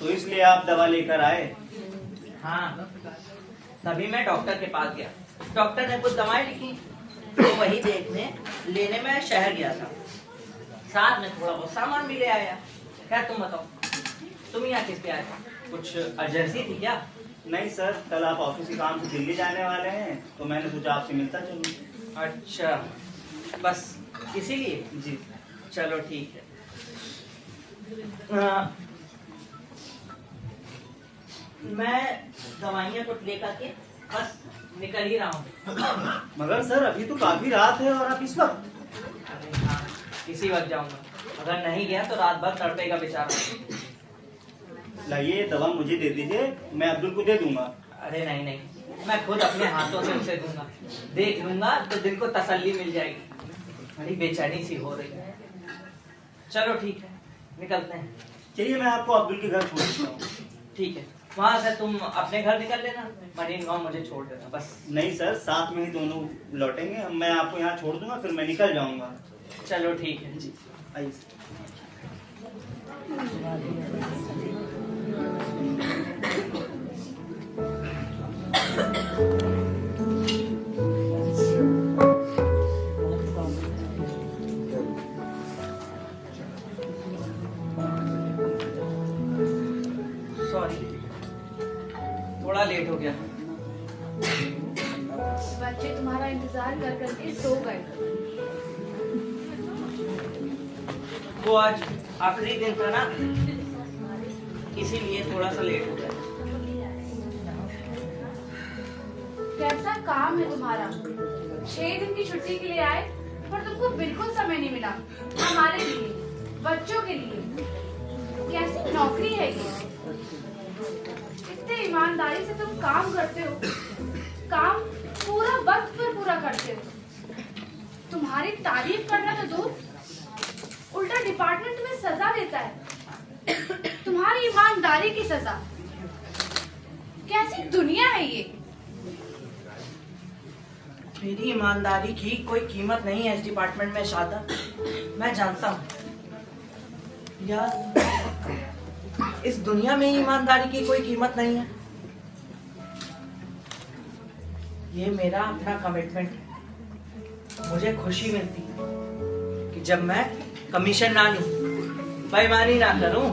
तो इसलिए आप दवा लेकर आए? हाँ, तभी मैं डॉक्टर के पास गया। डॉक्टर ने कुछ दवाएं लिखी तो वही लेने मैं शहर गया था। साथ में थोड़ा बहुत सामान भी ले आया। खैर तुम बताओ, तुम यहाँ किस पे आए? कुछ अर्जेंसी थी क्या? नहीं सर, कल आप ऑफिस के काम से दिल्ली जाने वाले हैं तो मैंने सोचा आपसे मिलता चलूं। अच्छा, बस इसीलिए? जी। चलो ठीक है। मैं दवाइयाँ कुछ लेकर के बस निकल ही रहा हूँ। मगर सर अभी तो काफी रात है और आप इस वक्त? अरे हाँ, इसी वक्त जाऊंगा। अगर नहीं गया तो रात भर तड़पेगा बेचारा। लाइए ये दवा मुझे दे दीजिए, मैं अब्दुल को दे दूंगा। अरे नहीं नहीं, मैं खुद अपने हाथों से उसे दूंगा। देख लूंगा तो दिल को तसल्ली मिल जाएगी। बड़ी बेचैनी सी हो रही है। चलो ठीक है, निकलते हैं। चलिए मैं आपको अब्दुल के घर छोड़ देता हूँ। ठीक है, वहाँ से तुम अपने घर निकल लेना, मरीन गाँव मुझे छोड़ देना बस। नहीं सर, साथ में ही दोनों लौटेंगे। मैं आपको यहाँ छोड़ दूंगा, फिर मैं निकल जाऊंगा। चलो ठीक है जी आइए। बच्चे तुम्हारा इंतजार कर करके सो गए। वो आज आखिरी दिन था ना, इसीलिए थोड़ा सा लेट हो गया। कैसा काम है तुम्हारा? 6 दिन की छुट्टी के लिए आए पर तुमको बिल्कुल समय नहीं मिला हमारे लिए, बच्चों के लिए। कैसी नौकरी है ये? इतने ईमानदारी से तुम काम करते हो, काम पूरा वक्त पर पूरा करते हो। तुम्हारी तारीफ करना तो दूर, उल्टा डिपार्टमेंट तुम्हें सजा देता है, तुम्हारी ईमानदारी की सजा। कैसी दुनिया है ये? मेरी ईमानदारी की कोई कीमत नहीं है इस डिपार्टमेंट में शादा, मैं जानता हूँ यार। इस दुनिया में ईमानदारी की कोई कीमत नहीं है। ये मेरा अपना कमिटमेंट है। मुझे खुशी मिलती है कि जब मैं कमीशन ना लूं, बेईमानी ना करूं।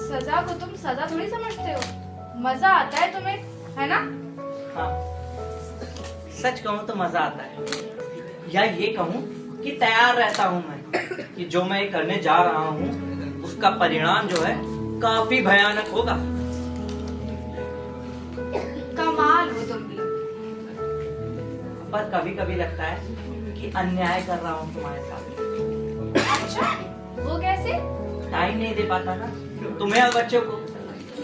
सजा को तुम सजा थोड़ी समझते हो, मजा आता है तुम्हें, है ना? हाँ, सच कहूँ तो मजा आता है, या ये कहूँ कि तैयार रहता हूँ मैं कि जो मैं करने जा रहा हूँ उसका परिणाम जो है काफी भयानक होगा। कमाल हो तुम भी। पर कभी कभी लगता है कि अन्याय कर रहा हूँ तुम्हारे साथ। अच्छा, वो कैसे? टाइम नहीं दे पाता ना तुम्हें और बच्चों को।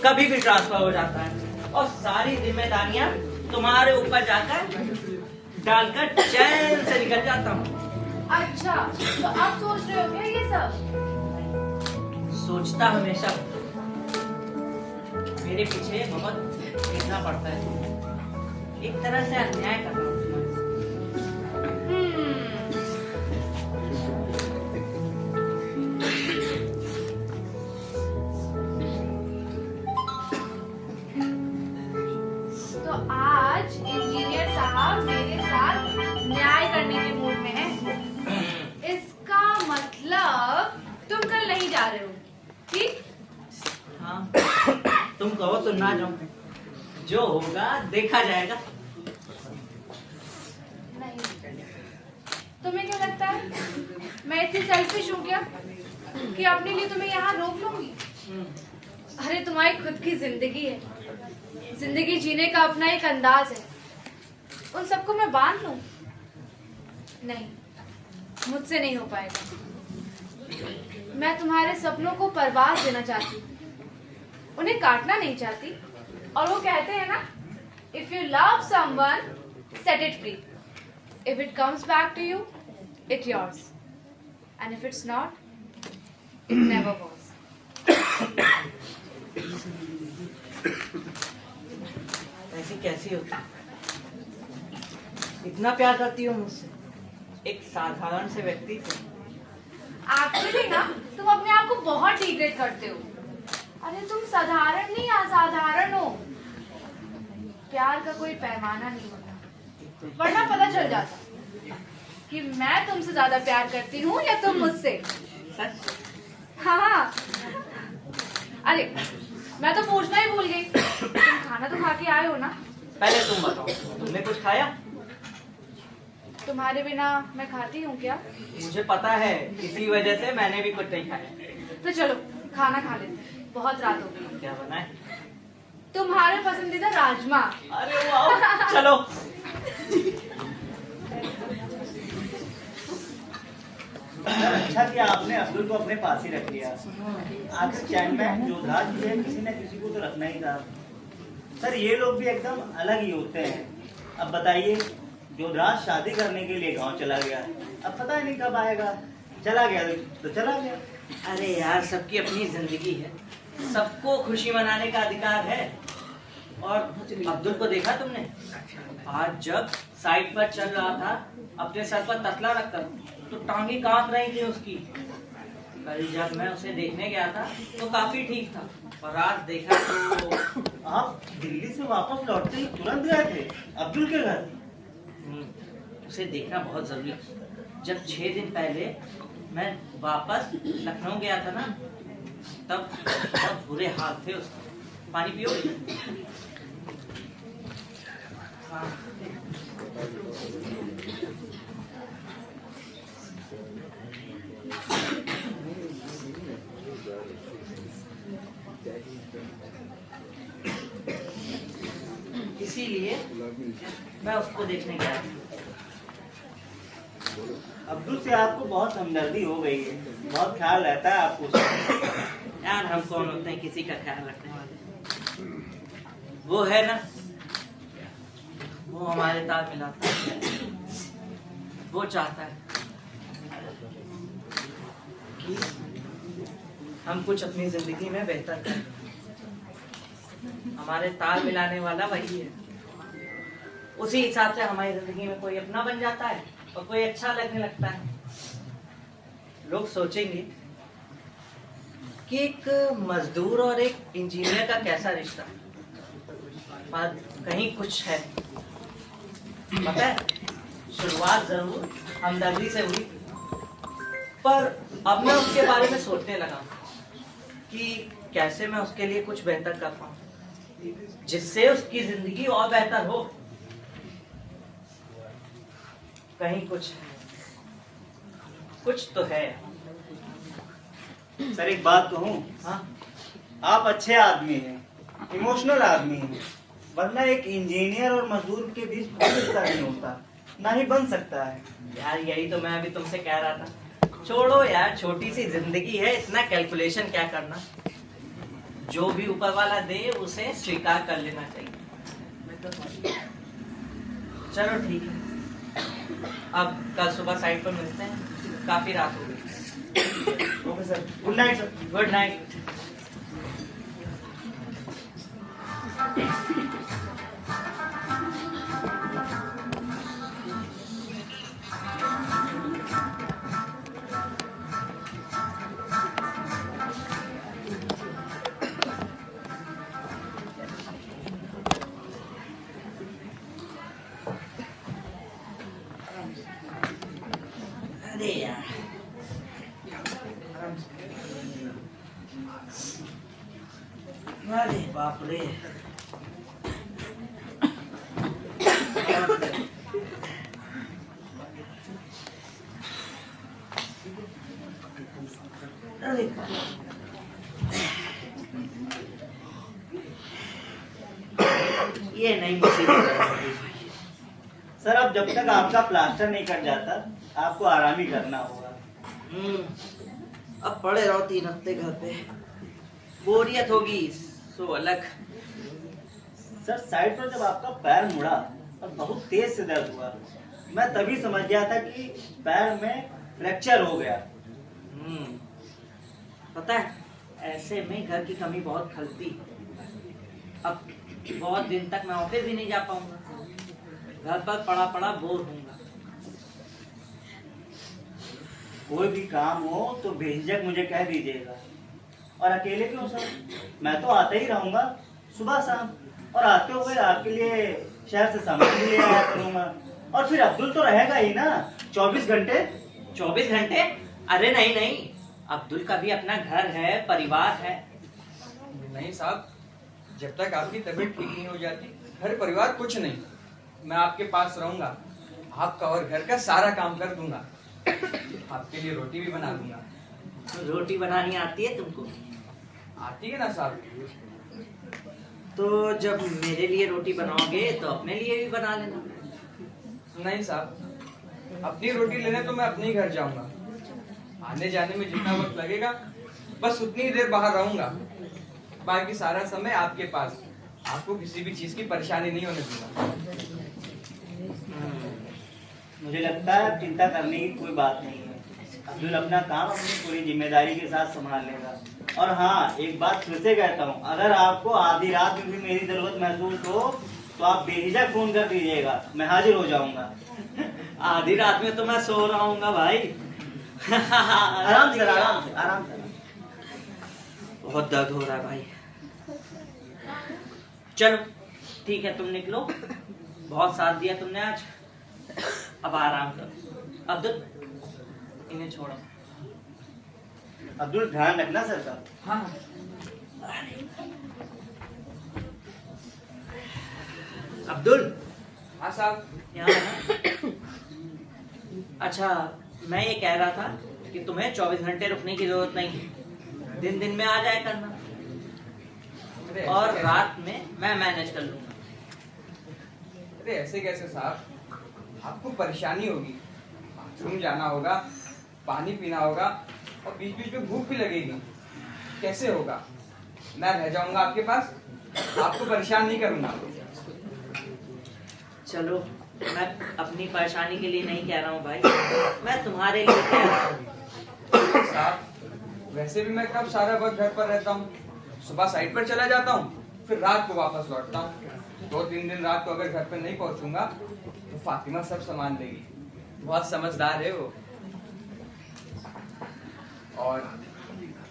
कभी भी ट्रांसफर हो जाता है और सारी जिम्मेदारियां तुम्हारे ऊपर जाकर डालकर चैन से निकल जाता हूँ। अच्छा, तो अब सोच रहे हो क्या ये सब? सोचता हमेशा, मेरे पीछे बहुत देखना पड़ता है। एक तरह से अन्याय कर रहा हूँ तुम्हारे साथ। तो आज इंजीनियर साहब मेरे साथ न्याय करने के मूड में है। इसका मतलब तुम कल नहीं जा रहे हो, ठीक? हाँ, तुम कहो तो ना जाऊं, जो होगा देखा जाएगा। नहीं, तुम्हें क्या लगता है मैं इतनी सेल्फिश हूँ क्या कि अपने लिए तुम्हें यहाँ रोक लूंगी? अरे तुम्हारी खुद की जिंदगी है, जिंदगी जीने का अपना एक अंदाज है, उन सबको मैं बांध लूं? नहीं, मुझसे नहीं हो पाएगा। मैं तुम्हारे सपनों को परवाज देना चाहती हूँ, उन्हें काटना नहीं चाहती। और वो कहते हैं ना, if you love someone set it free, if it comes back to you it yours, and if it's not it never was. ऐसी कैसी होती? इतना प्यार करती हो मुझसे, एक साधारण से व्यक्ति से। एक्चुअली ना तुम अपने आप को बहुत डिग्रेड करते हो। अरे तुम साधारण नहीं असाधारण हो। प्यार का कोई पैमाना नहीं होता, वरना पता चल जाता कि मैं तुमसे ज्यादा प्यार करती हूँ या तुम मुझसे। सच? हाँ। अरे मैं तो पूछना ही भूल गई, तुम खाना तो खा के आए हो ना? पहले तुम बताओ, तुमने कुछ खाया? तुम्हारे बिना मैं खाती हूँ क्या? मुझे पता है, इसी वजह से मैंने भी कुछ नहीं खाया। तो चलो खाना खा लेते हैं, बहुत रात हो गई। क्या बना है? तुम्हारे पसंदीदा राजमा। अरे वाह, चलो। अच्छा किया आपने अब्दुल को अपने पास ही रख लिया। आखिर चैन में जोधार भी है, किसी न किसी को तो रखना ही था। सर ये लोग भी एकदम अलग ही होते हैं। अब बताइए, जोधार शादी करने के लिए गांव चला गया, अब पता ही नहीं कब आएगा। चला गया तो चला गया। अरे यार, सबकी अपनी जिंदगी है, सबको खुशी मनाने का अधिकार है। और अब्दुल को देखा तुमने? आज जब साइड पर चल रहा था, अपने सर पर तसला रखकर, तो टांगे कांप रही थी उसकी। कल जब मैं उसे देखने गया था तो काफी ठीक था, और आज देखा तो आप दिल्ली से वापस लौटते ही तुरंत गए थे अब्दुल के घर? उसे देखना बहुत जरूरी था। जब 6 दिन पहले मैं वापस लखनऊ गया था ना, तब बहुत बुरे हाल थे उसके। पानी पियोगे? हाँ। इसीलिए मैं उसको देखने गया। अब्दुल से आपको बहुत हमदर्दी हो गई है, बहुत ख्याल रहता है आपको उसका। यार हम कौन होते हैं किसी का ख्याल रखने वाले? वो है ना, वो हमारे ताल मिलाता है। वो चाहता है कि हम कुछ अपनी जिंदगी में बेहतर करें। हमारे ताल मिलाने वाला वही है। उसी हिसाब से हमारी जिंदगी में कोई अपना बन जाता है और कोई अच्छा लगने लगता है। लोग सोचेंगे कि एक मजदूर और एक इंजीनियर का कैसा रिश्ता, पर कहीं कुछ है। पता है, शुरुआत जरूर हमदर्दी से हुई, पर अब मैं उसके बारे में सोचने लगा कि कैसे मैं उसके लिए कुछ बेहतर कर पाऊं, जिससे उसकी जिंदगी और बेहतर हो। कहीं कुछ तो है। सर एक बात कहूँ, हाँ, आप अच्छे आदमी हैं, इमोशनल आदमी हैं, वरना एक इंजीनियर और मजदूर के बीच कोई रिश्ता नहीं होता, ना ही बन सकता है। यार यही तो मैं अभी तुमसे कह रहा था। छोड़ो यार, छोटी सी जिंदगी है, इतना कैलकुलेशन क्या करना। जो भी ऊपर वाला दे उसे स्वीकार कर लेना चाहिए। चलो ठीक है, अब कल सुबह साइट पर मिलते हैं। काफी रात हो गई। Okay sir, good night sir. Good night. अरे यार, अरे बाप रे। अरे ये नहीं मुसीबत। सर अब जब तक आपका प्लास्टर नहीं कट जाता, आपको आराम ही करना होगा। अब पड़े रहो 3 हफ्ते घर पे, बोरियत होगी सो अलग। सर साइड पर जब आपका पैर मुड़ा और बहुत तेज से दर्द हुआ, मैं तभी समझ गया था कि पैर में फ्रैक्चर हो गया। पता है, ऐसे में घर की कमी बहुत खलती। अब बहुत दिन तक मैं ऑफिस भी नहीं जा पाऊंगा, घर पर पड़ा पड़ा बोर होऊंगा। कोई भी काम हो तो बेझिझक मुझे कह दीजिएगा। और अकेले क्यों सर, मैं तो आता ही रहूंगा सुबह शाम, और आते हुए आपके लिए शहर से सामान भी ले आया करूंगा। और फिर अब्दुल तो रहेगा ही ना 24 घंटे। 24 घंटे? अरे नहीं नहीं, अब्दुल का भी अपना घर है, परिवार है। नहीं साहब, जब तक आपकी तबीयत ठीक नहीं हो जाती, घर परिवार कुछ नहीं। मैं आपके पास रहूंगा, आपका और घर का सारा काम कर दूंगा, आपके लिए रोटी भी बना दूंगा। रोटी बनानी आती है तुमको? आती है ना साहब। तो जब मेरे लिए रोटी बनाओगे तो अपने लिए भी बना लेना। नहीं साहब, अपनी रोटी लेने तो मैं अपने ही घर जाऊंगा। आने जाने में जितना वक्त लगेगा बस उतनी ही देर बाहर रहूंगा, बाकी सारा समय आपके पास। आपको किसी भी चीज की परेशानी नहीं होने दूंगा। मुझे लगता है चिंता करने की कोई बात नहीं है। अब्दुल अपना काम अपनी पूरी जिम्मेदारी के साथ संभाल लेगा। और हाँ, एक बात फिर से कहता हूँ, अगर आपको आधी रात में भी मेरी जरूरत महसूस हो तो आप बेझिझक फोन कर दीजिएगा, मैं हाजिर हो जाऊंगा। आधी रात में तो मैं सो रहा हूँ भाई। आराम से आराम से आराम से। बहुत दर्द हो रहा है भाई। चलो ठीक है, तुम निकलो, बहुत साथ दिया तुमने आज, अब आराम करो। अब्दुल, इन्हें छोड़ो। अब्दुल ध्यान रखना सर का। हाँ। अब्दुल। हाँ साहब। यहाँ आना। अच्छा, मैं ये कह रहा था कि तुम्हें 24 घंटे रुकने की जरूरत नहीं, दिन दिन में आ जाया करना अरे और ऐसे कैसे? रात में मैं मैनेज कर लूंगा। अरे ऐसे कैसे साहब, आपको परेशानी होगी, बाथरूम जाना होगा, पानी पीना होगा और बीच बीच में भूख भी लगेगी, कैसे होगा? मैं रह जाऊंगा आपके पास, आपको परेशान नहीं करूंगा। चलो, मैं अपनी परेशानी के लिए नहीं कह रहा हूँ भाई, मैं तुम्हारे लिए कह रहा हूँ। साहब वैसे भी मैं कब सारा वक्त घर पर रहता हूँ, सुबह साइट पर चला जाता हूँ, फिर रात को वापस लौटता हूँ। 2-3 दिन रात को अगर घर पर नहीं पहुंचूंगा तो फातिमा सब सामान देगी। बहुत समझदार है वो। और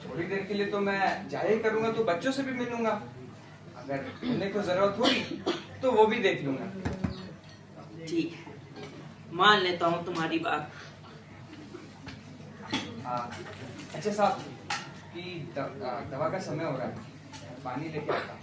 थोड़ी देर के लिए तो मैं जाया ही करूंगा, तो बच्चों से भी मिलूंगा, अगर मिलने को जरूरत होगी तो वो भी देख लूंगा। ठीक है, मान लेता हूँ तुम्हारी बात। अच्छा साहब कि दवा का समय हो रहा है, पानी लेके आता हूँ।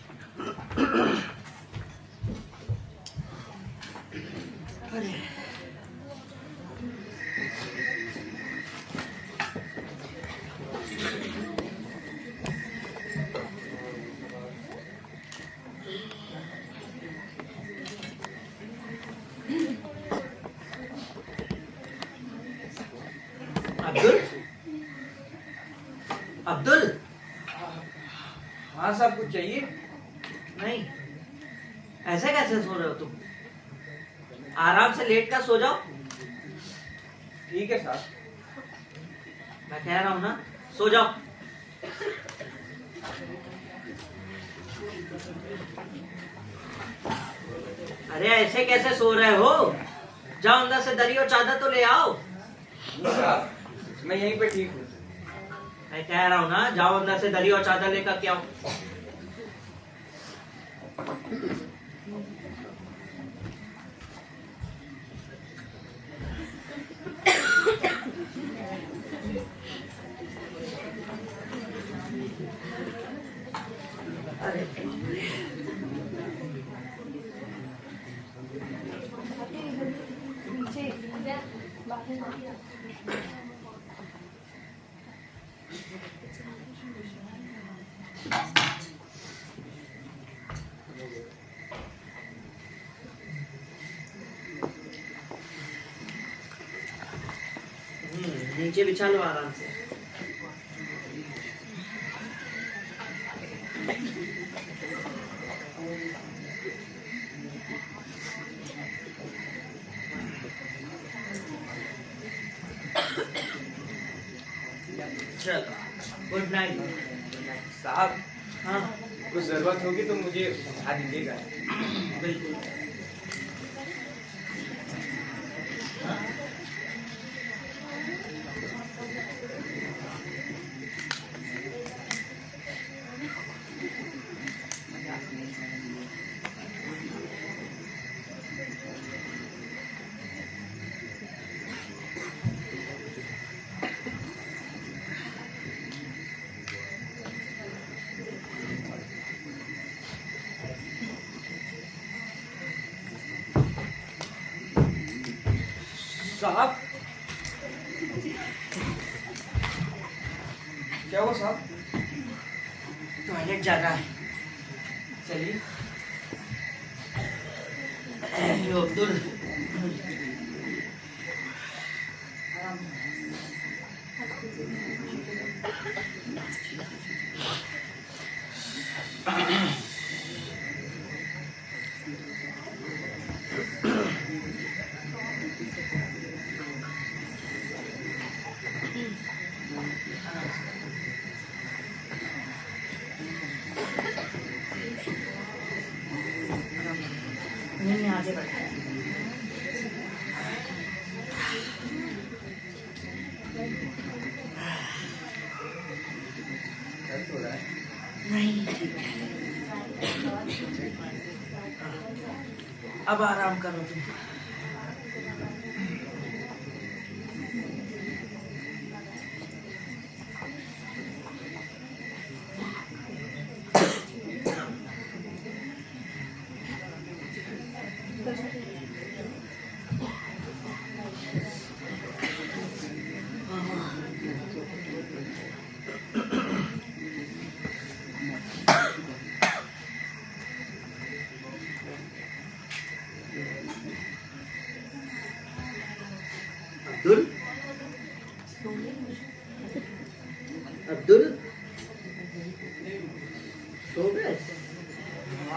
अब्दुल, अब्दुल। हाँ साहब, कुछ चाहिए? नहीं, ऐसे कैसे सो रहे हो तुम? आराम से लेट कर सो जाओ। ठीक है साहब। मैं कह रहा हूँ ना, सो जाओ। अरे ऐसे कैसे सो रहे हो? जाओ अंदर से दरी और चादर तो ले आओ। साहब मैं यहीं पे ठीक हूँ। मैं कह रहा हूँ ना, जाओ अंदर से दरी और चादर लेकर के आओ। नीचे बिछा लो आराम से। Good night. साहब हाँ कुछ जरूरत होगी तो मुझे बता दीजिएगा। बिल्कुल। साहब क्या हुआ साहब? टॉयलेट जा रहा है। चलिए। यो अब्दुल, नहीं आगे बढ़ा। दर्द हो रहा है? नहीं, ठीक है। अब आराम करो तुम।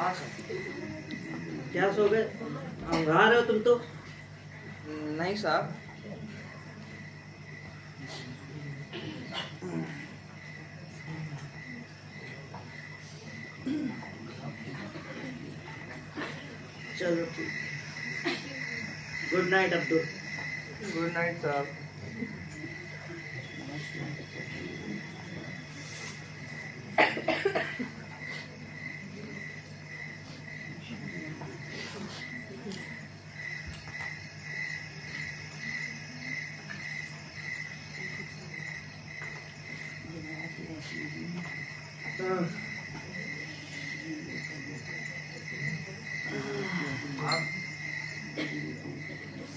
हाँ सर। क्या सो गए? अंगा रहे हो तुम तो। नहीं साहब। चलो ठीक। Good night Abdul. Good night साहब।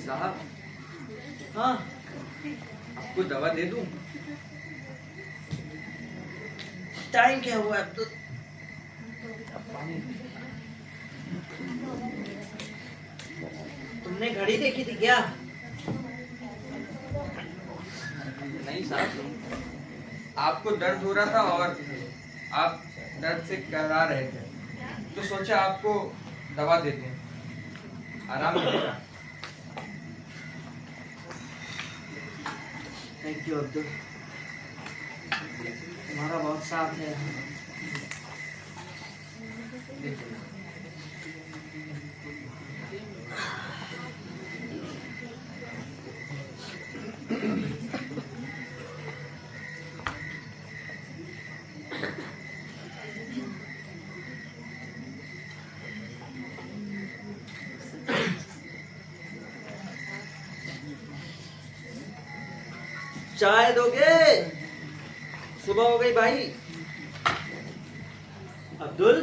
साहब हाँ आपको दवा दे दूं? टाइम क्या हुआ अब्दुल? तुमने घड़ी देखी थी क्या? नहीं साहब, आपको दर्द हो रहा था और आप दर्द से कहरा रहे थे, तो सोचा आपको दवा दे दूं, आराम मिलेगा। थैंक यू अब्दुल, तुम्हारा बहुत साथ है। चाय दोगे? सुबह हो गई भाई। अब्दुल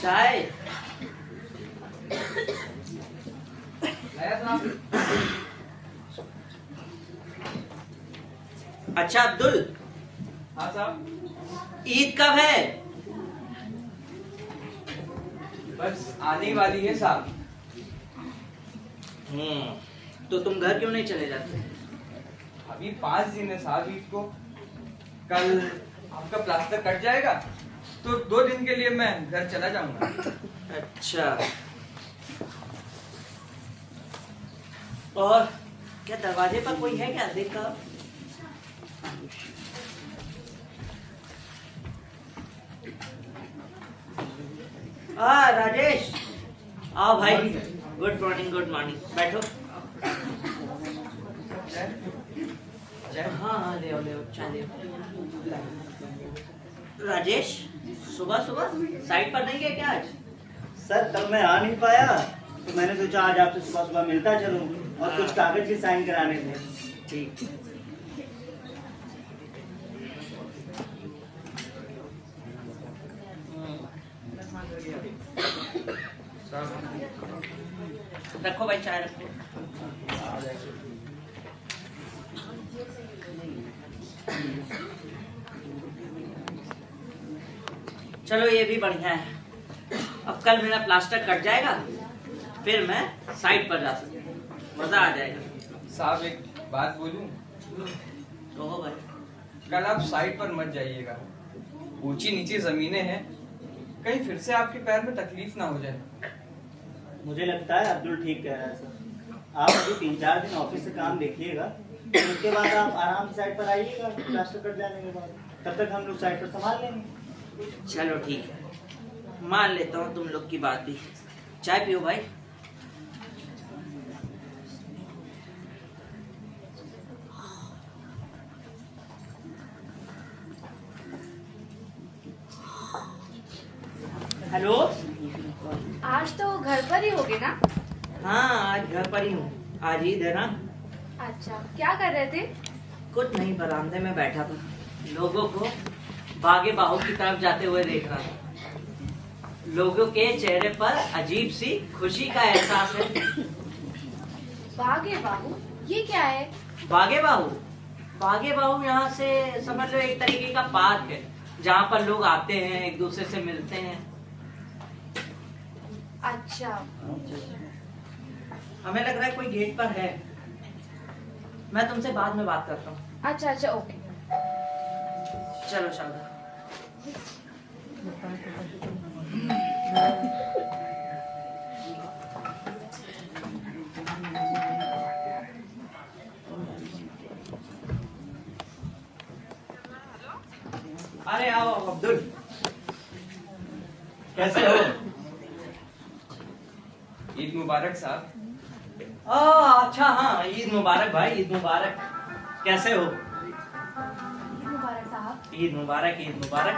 चाय। आया साहब। अच्छा अब्दुल, हाँ साहब। ईद कब है? बस आने वाली है साहब। तो तुम घर क्यों नहीं चले जाते? अभी 5 दिन है साहब ईद को। कल आपका प्लास्टर कट जाएगा तो 2 दिन के लिए मैं घर चला जाऊंगा। अच्छा, और क्या दरवाजे पर कोई है क्या? देखा। राजेश, आओ भाई। Good morning, good morning. बैठो। हाँ हाँ, ले आओ ले आओ, चाय ले आओ। राजेश, सुबह सुबह साइट पर नहीं गए क्या आज? सर कल मैं आ नहीं पाया तो मैंने सोचा आज आपसे सुबह सुबह मिलता चलूं और कुछ कागज भी साइन कराने थे। ठीक। रखो भाई, चाय रखो। चलो ये भी बढ़िया है। अब कल मेरा प्लास्टर कट जाएगा, फिर मैं साइट पर जा सकूँ, मजा आ जाएगा। साहब एक बात बोलूं? कहो भाई। कल आप साइट पर मत जाइएगा, ऊंची नीची जमीनें हैं, कहीं फिर से आपके पैर में तकलीफ ना हो जाए। मुझे लगता है अब्दुल ठीक कह रहा है सर। आप अभी 3-4 दिन ऑफिस से काम देखिएगा, तो उसके बाद आप आराम से साइट पर आइएगा प्लास्टर कट जाने के बाद। तब तक हम लोग साइट पर संभाल लेंगे। चलो ठीक है, मान लेता हूँ तुम लोग की बात भी। चाय पियो भाई। हेलो। आज तो घर पर ही होगे ना? हाँ, आज घर पर ही हूँ, आज ईद है ना। अच्छा, क्या कर रहे थे? कुछ नहीं, बरामदे में बैठा था, लोगों को बागे बाहु की तरफ जाते हुए देख रहा था। लोगों के चेहरे पर अजीब सी खुशी का एहसास है। बागे बाहु, ये क्या है? बागे बाहु, बागे बाहु यहाँ से समझ लो एक तरीके का पार्क है, जहाँ पर लोग आते हैं, एक दूसरे से मिलते हैं। अच्छा, हमें लग रहा है कोई गेट पर है। मैं तुमसे बाद में बात करता हूँ। अच्छा अच्छा, ओके। चलो शारदा। अरे आओ अब्दुल, कैसे हो? ईद मुबारक साहब। अच्छा हाँ, ईद मुबारक भाई, ईद मुबारक। कैसे हो? ईद मुबारक साहब। ईद मुबारक, ईद मुबारक।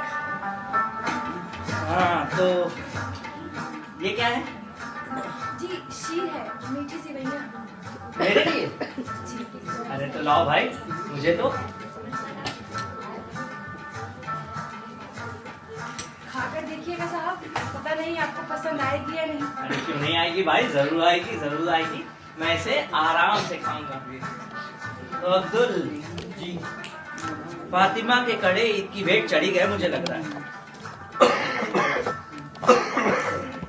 हाँ तो ये क्या है? जी शीर है, मीठी सी भैया। मेरे लिए? जी। अरे तो लाओ भाई, मुझे तो। खाकर देखिएगा साहब, पता नहीं आपको पसंद आएगी या नहीं। अरे क्यों नहीं आएगी भाई, जरूर आएगी, जरूर आएगी। मैं इसे आराम से खाऊंगा। तो अब्दुल जी। फातिमा के कड़े ईद की भेंट चढ़ी गए मुझे लग रहा है।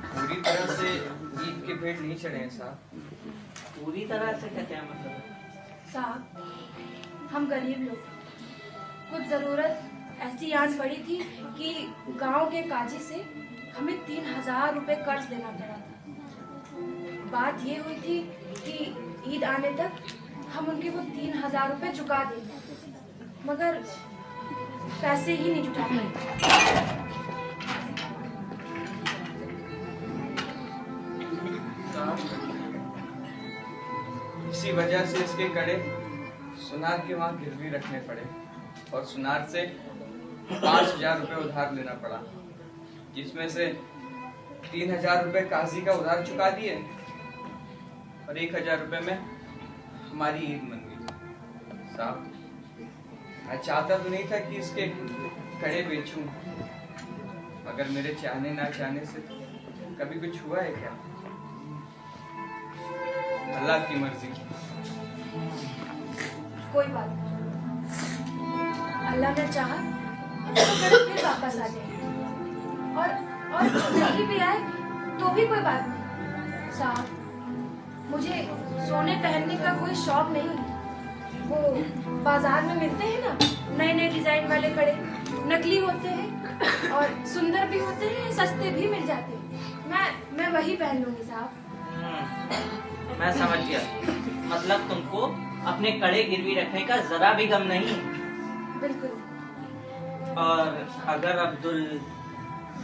पूरी तरह से ईद के भेंट नहीं चढ़े हैं साहब। पूरी तरह से क्या मतलब है? साहब, हम गरीब लोग, कुछ जरूरत ऐसी आन पड़ी थी कि गांव के काजी से हमें 3000 रुपए कर्ज देना पड़ा था। बात ये हुई थी कि ईद आने तक हम उनके वो 3000 रुपए चुका देंगे, मगर पैसे ही नहीं जुटा पाए। इसी वजह से इसके कड़े सुनार के वहाँ गिरवी रखने पड़े और सुनार से 5000 रुपए उधार लेना पड़ा, जिसमें से 3000 रुपए काजी का उधार चुका दिए और 1000 रुपए में हमारी ईद मन गई। साहब, मैं चाहता तो नहीं था कि इसके कड़े बेचूं, मगर मेरे चाहने ना चाहने से कभी कुछ हुआ है क्या? अल्लाह की मर्जी। कोई बात नहीं, अल्लाह ने चाहा तो फिर वापस आ जाए, और नहीं भी आए तो भी कोई बात नहीं। साहब, मुझे सोने पहनने का कोई शौक नहीं। वो बाजार में मिलते हैं ना नए नए डिजाइन वाले कड़े, नकली होते हैं और सुंदर भी होते हैं, सस्ते भी मिल जाते हैं। मैं वही पहन लूंगी साहब। मैं समझ गया, मतलब तुमको अपने कड़े गिरवी रखने का जरा भी गम नहीं। बिल्कुल। और अगर अब्दुल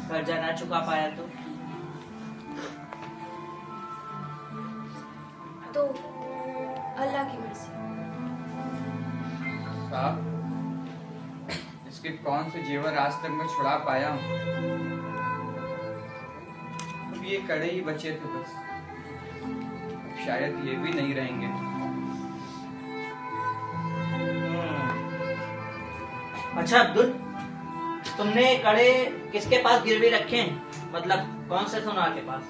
कर्जा ना चुका पाया तो अल्लाह की मर्जी। साहब, इसके कौन से जेवर आज तक मैं छुड़ा पाया हूँ? अब ये कड़े ही बचे थे बस, अब शायद ये भी नहीं रहेंगे। अच्छा अब्दुल, तुमने कड़े किसके पास गिरवी रखे हैं? मतलब कौन से सुनार के पास?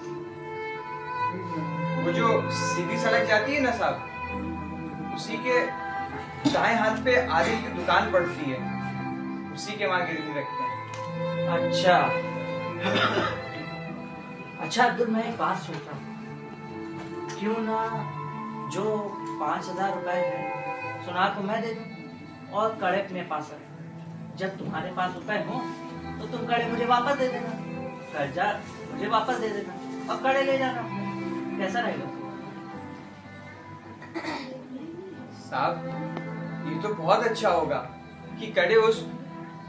वो जो सीधी सड़क जाती है ना साहब, उसी के दाएं हाथ पे आदिल की दुकान पड़ती है, उसी के वहां गिरवी रखते हैं। अच्छा अच्छा अब्दुल, मैं एक बात सोच रहा हूँ, क्यों ना जो 5000 रुपए है सुनार को मैं दे दूं और कड़े अपने पास रखें। जब तुम्हारे पास रुपए हो तो तुम कड़े मुझे वापस दे देना, कर्जा मुझे वापस दे देना और कड़े ले जाना। कैसा रहेगा? साहब, ये तो बहुत अच्छा होगा कि कड़े उस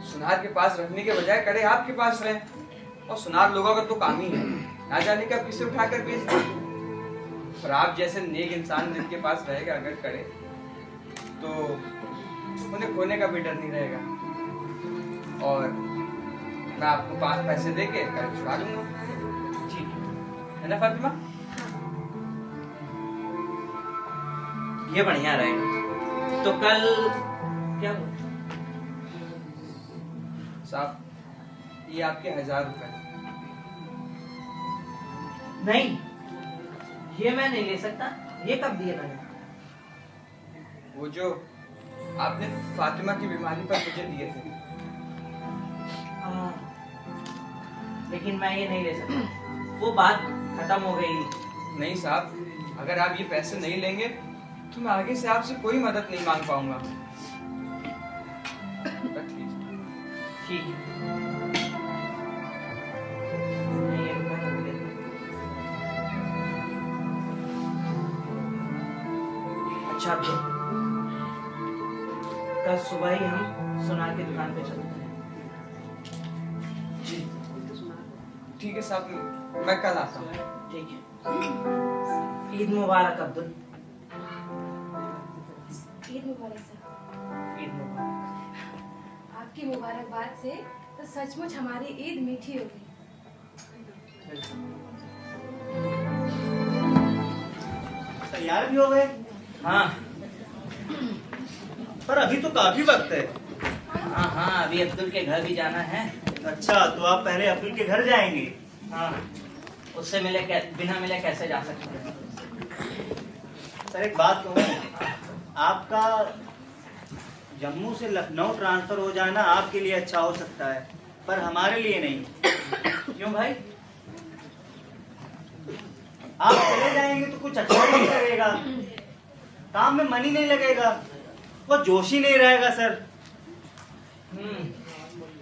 सुनार के पास रखने के बजाय कड़े आपके पास रहे, और सुनार लोगों का तो काम ही है ना जाने कब किसे उठाकर बेच दे। और आप जैसे नेक इंसान जिनके पास रहेगा अगर कड़े, तो उन्हें खोने का भी डर नहीं रहेगा, और मैं आपको 5 पैसे देके कड़े छुड़ा दूंगा। ठीक है ना फातिमा? ये बढ़िया रहेगा। तो कल क्या हुआ? साहब, ये आपके 1000 रुपए। नहीं, ये मैं नहीं ले सकता। ये कब दिए मैंने? वो जो आपने फातिमा की बीमारी पर मुझे दिए थे। लेकिन मैं ये नहीं ले सकता, वो बात खत्म हो गई। नहीं साहब, अगर आप ये पैसे नहीं लेंगे तो मैं आगे से आपसे कोई मदद नहीं मांग पाऊंगा। रख लीजिए। ठीक है। मैं ये रुपया रख लेता हूँ। अच्छा तो कल सुबह ही हम सुनार की दुकान पे चलते हैं। जी ठीक है साहब, मैं कल आता हूँ। ठीक है। ईद मुबारक अब्दुल। ईद मुबारक सर। ईद मुबारक। आपकी मुबारकबाद से तो सचमुच हमारी ईद मीठी हो गई। तैयार भी हो गए? हाँ पर अभी तो काफी वक्त है। हाँ हाँ, अभी अब्दुल के घर भी जाना है। अच्छा, तो आप पहले अब्दुल के घर जाएंगे? हाँ, उससे बिना मिले कैसे जा सकते हैं? सर एक बात कहूँ, आपका जम्मू से लखनऊ ट्रांसफर हो जाना आपके लिए अच्छा हो सकता है, पर हमारे लिए नहीं। क्यों भाई? आप चले जाएंगे तो कुछ अच्छा नहीं लगेगा, काम में मन ही नहीं लगेगा, वो जोश ही नहीं रहेगा सर।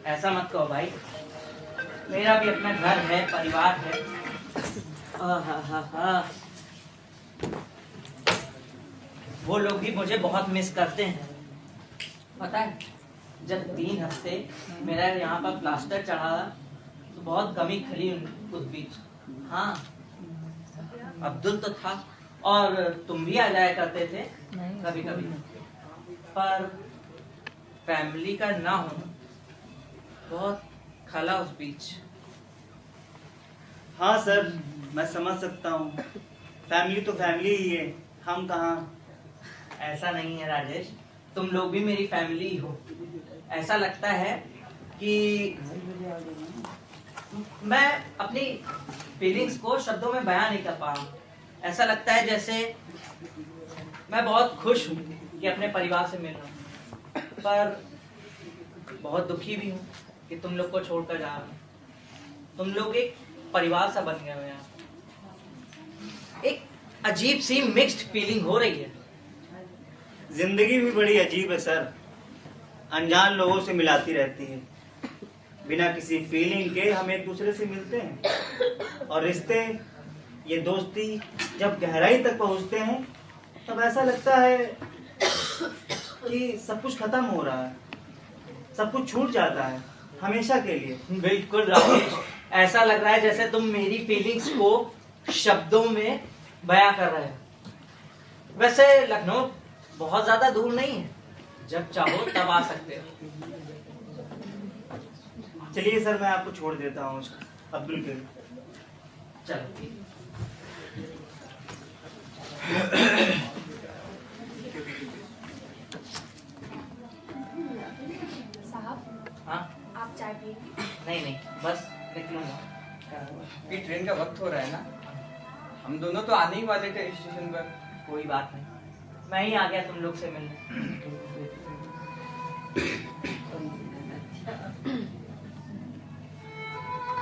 ऐसा मत कहो भाई, मेरा भी अपना घर है, परिवार है। वो लोग भी मुझे बहुत मिस करते हैं। पता है, जब 3 हफ्ते मेरा यहाँ पर प्लास्टर चढ़ा तो बहुत कमी खली उस बीच। हाँ, अब्दुल तो था और तुम भी आ जाया करते थे कभी कभी, पर फैमिली का ना होना बहुत खला उस बीच। हाँ सर, मैं समझ सकता हूँ, फैमिली तो फैमिली ही है, हम कहाँ। ऐसा नहीं है राजेश, तुम लोग भी मेरी फैमिली ही हो। ऐसा लगता है कि मैं अपनी फीलिंग्स को शब्दों में बयां नहीं कर पा रहा हूँ। ऐसा लगता है जैसे मैं बहुत खुश हूँ कि अपने परिवार से मिल रहा हूँ, पर बहुत दुखी भी हूँ कि तुम लोग को छोड़कर जा रहा हूँ। तुम लोग एक परिवार सा बन गए हो यार। एक अजीब सी मिक्स्ड फीलिंग हो रही है। जिंदगी भी बड़ी अजीब है सर, अनजान लोगों से मिलाती रहती है। बिना किसी फीलिंग के हम एक दूसरे से मिलते हैं, और रिश्ते, ये दोस्ती जब गहराई तक पहुंचते हैं तब ऐसा लगता है कि सब कुछ खत्म हो रहा है, सब कुछ छूट जाता है हमेशा के लिए। बिल्कुल राजेश, ऐसा लग रहा है जैसे तुम मेरी फीलिंग्स को शब्दों में बयां कर रहे हो। वैसे लखनऊ बहुत ज्यादा दूर नहीं है, जब चाहो तब आ सकते हो। चलिए सर, मैं आपको छोड़ देता हूँ अब्दुल के। चलो ठीक। साहब, हाँ, आप चाय पिएंगे? नहीं नहीं, बस निकलूंगा। अभी ट्रेन का वक्त हो रहा है ना, हम दोनों तो आने ही वाले थे स्टेशन पर। कोई बात नहीं, मैं ही आ गया तुम लोग से मिलने।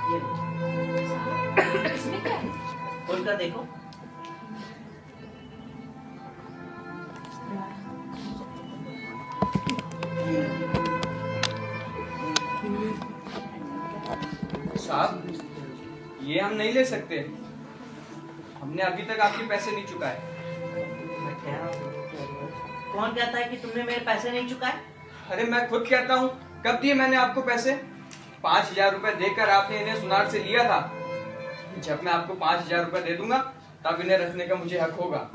ये लो, साहब, इसमें क्या है? खोल कर देखो। साहब, ये हम नहीं ले सकते, हमने अभी तक आपके पैसे नहीं चुकाए। मैं कह रहा हूँ, कौन कहता है कि तुमने मेरे पैसे नहीं चुकाए? अरे मैं खुद कहता हूँ, कब दिए मैंने आपको पैसे? 5,000 रुपए देकर आपने इन्हें सुनार से लिया था। जब मैं आपको 5,000 रुपए दे दूंगा तब इन्हें रखने का मुझे हक होगा।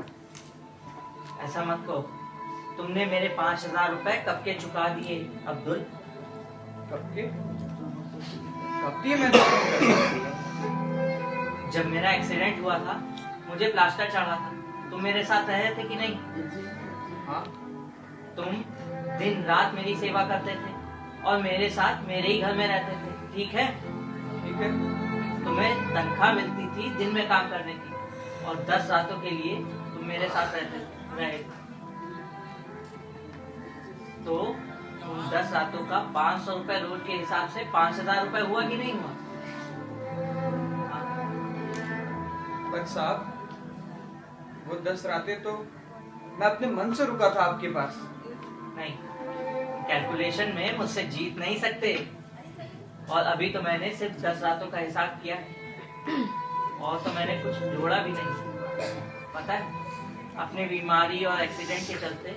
ऐसा मत कहो, तुमने मेरे 5,000 रुपए कब के चुका दिए अब्दुल? कब के? कब दिए मैंने आपको? जब मेरा एक्सीडेंट हुआ था, मुझे प्लास्टर चढ़ा था, तुम मेरे साथ रहे थे कि नहीं? हाँ, तुम दिन रात मेरी सेवा करते थे और मेरे साथ मेरे ही घर में रहते थे, ठीक है? ठीक है। तुम्हें तनख्वाह मिलती थी दिन में काम करने की, और 10 रातों के लिए तुम मेरे साथ रहे। तो उन 10 रातों का 500 रुपए रोज के हिसाब से 5,000 रुपए हुआ कि नहीं हुआ? पर साहब, वो 10 रातें तो मैं अपने मन से रुका था आपके पास। नहीं, कैलकुलेशन में मुझसे जीत नहीं सकते। और अभी तो मैंने सिर्फ 10 रातों का हिसाब किया है, और तो मैंने कुछ जोड़ा भी नहीं। पता है, अपनी बीमारी और एक्सीडेंट के चलते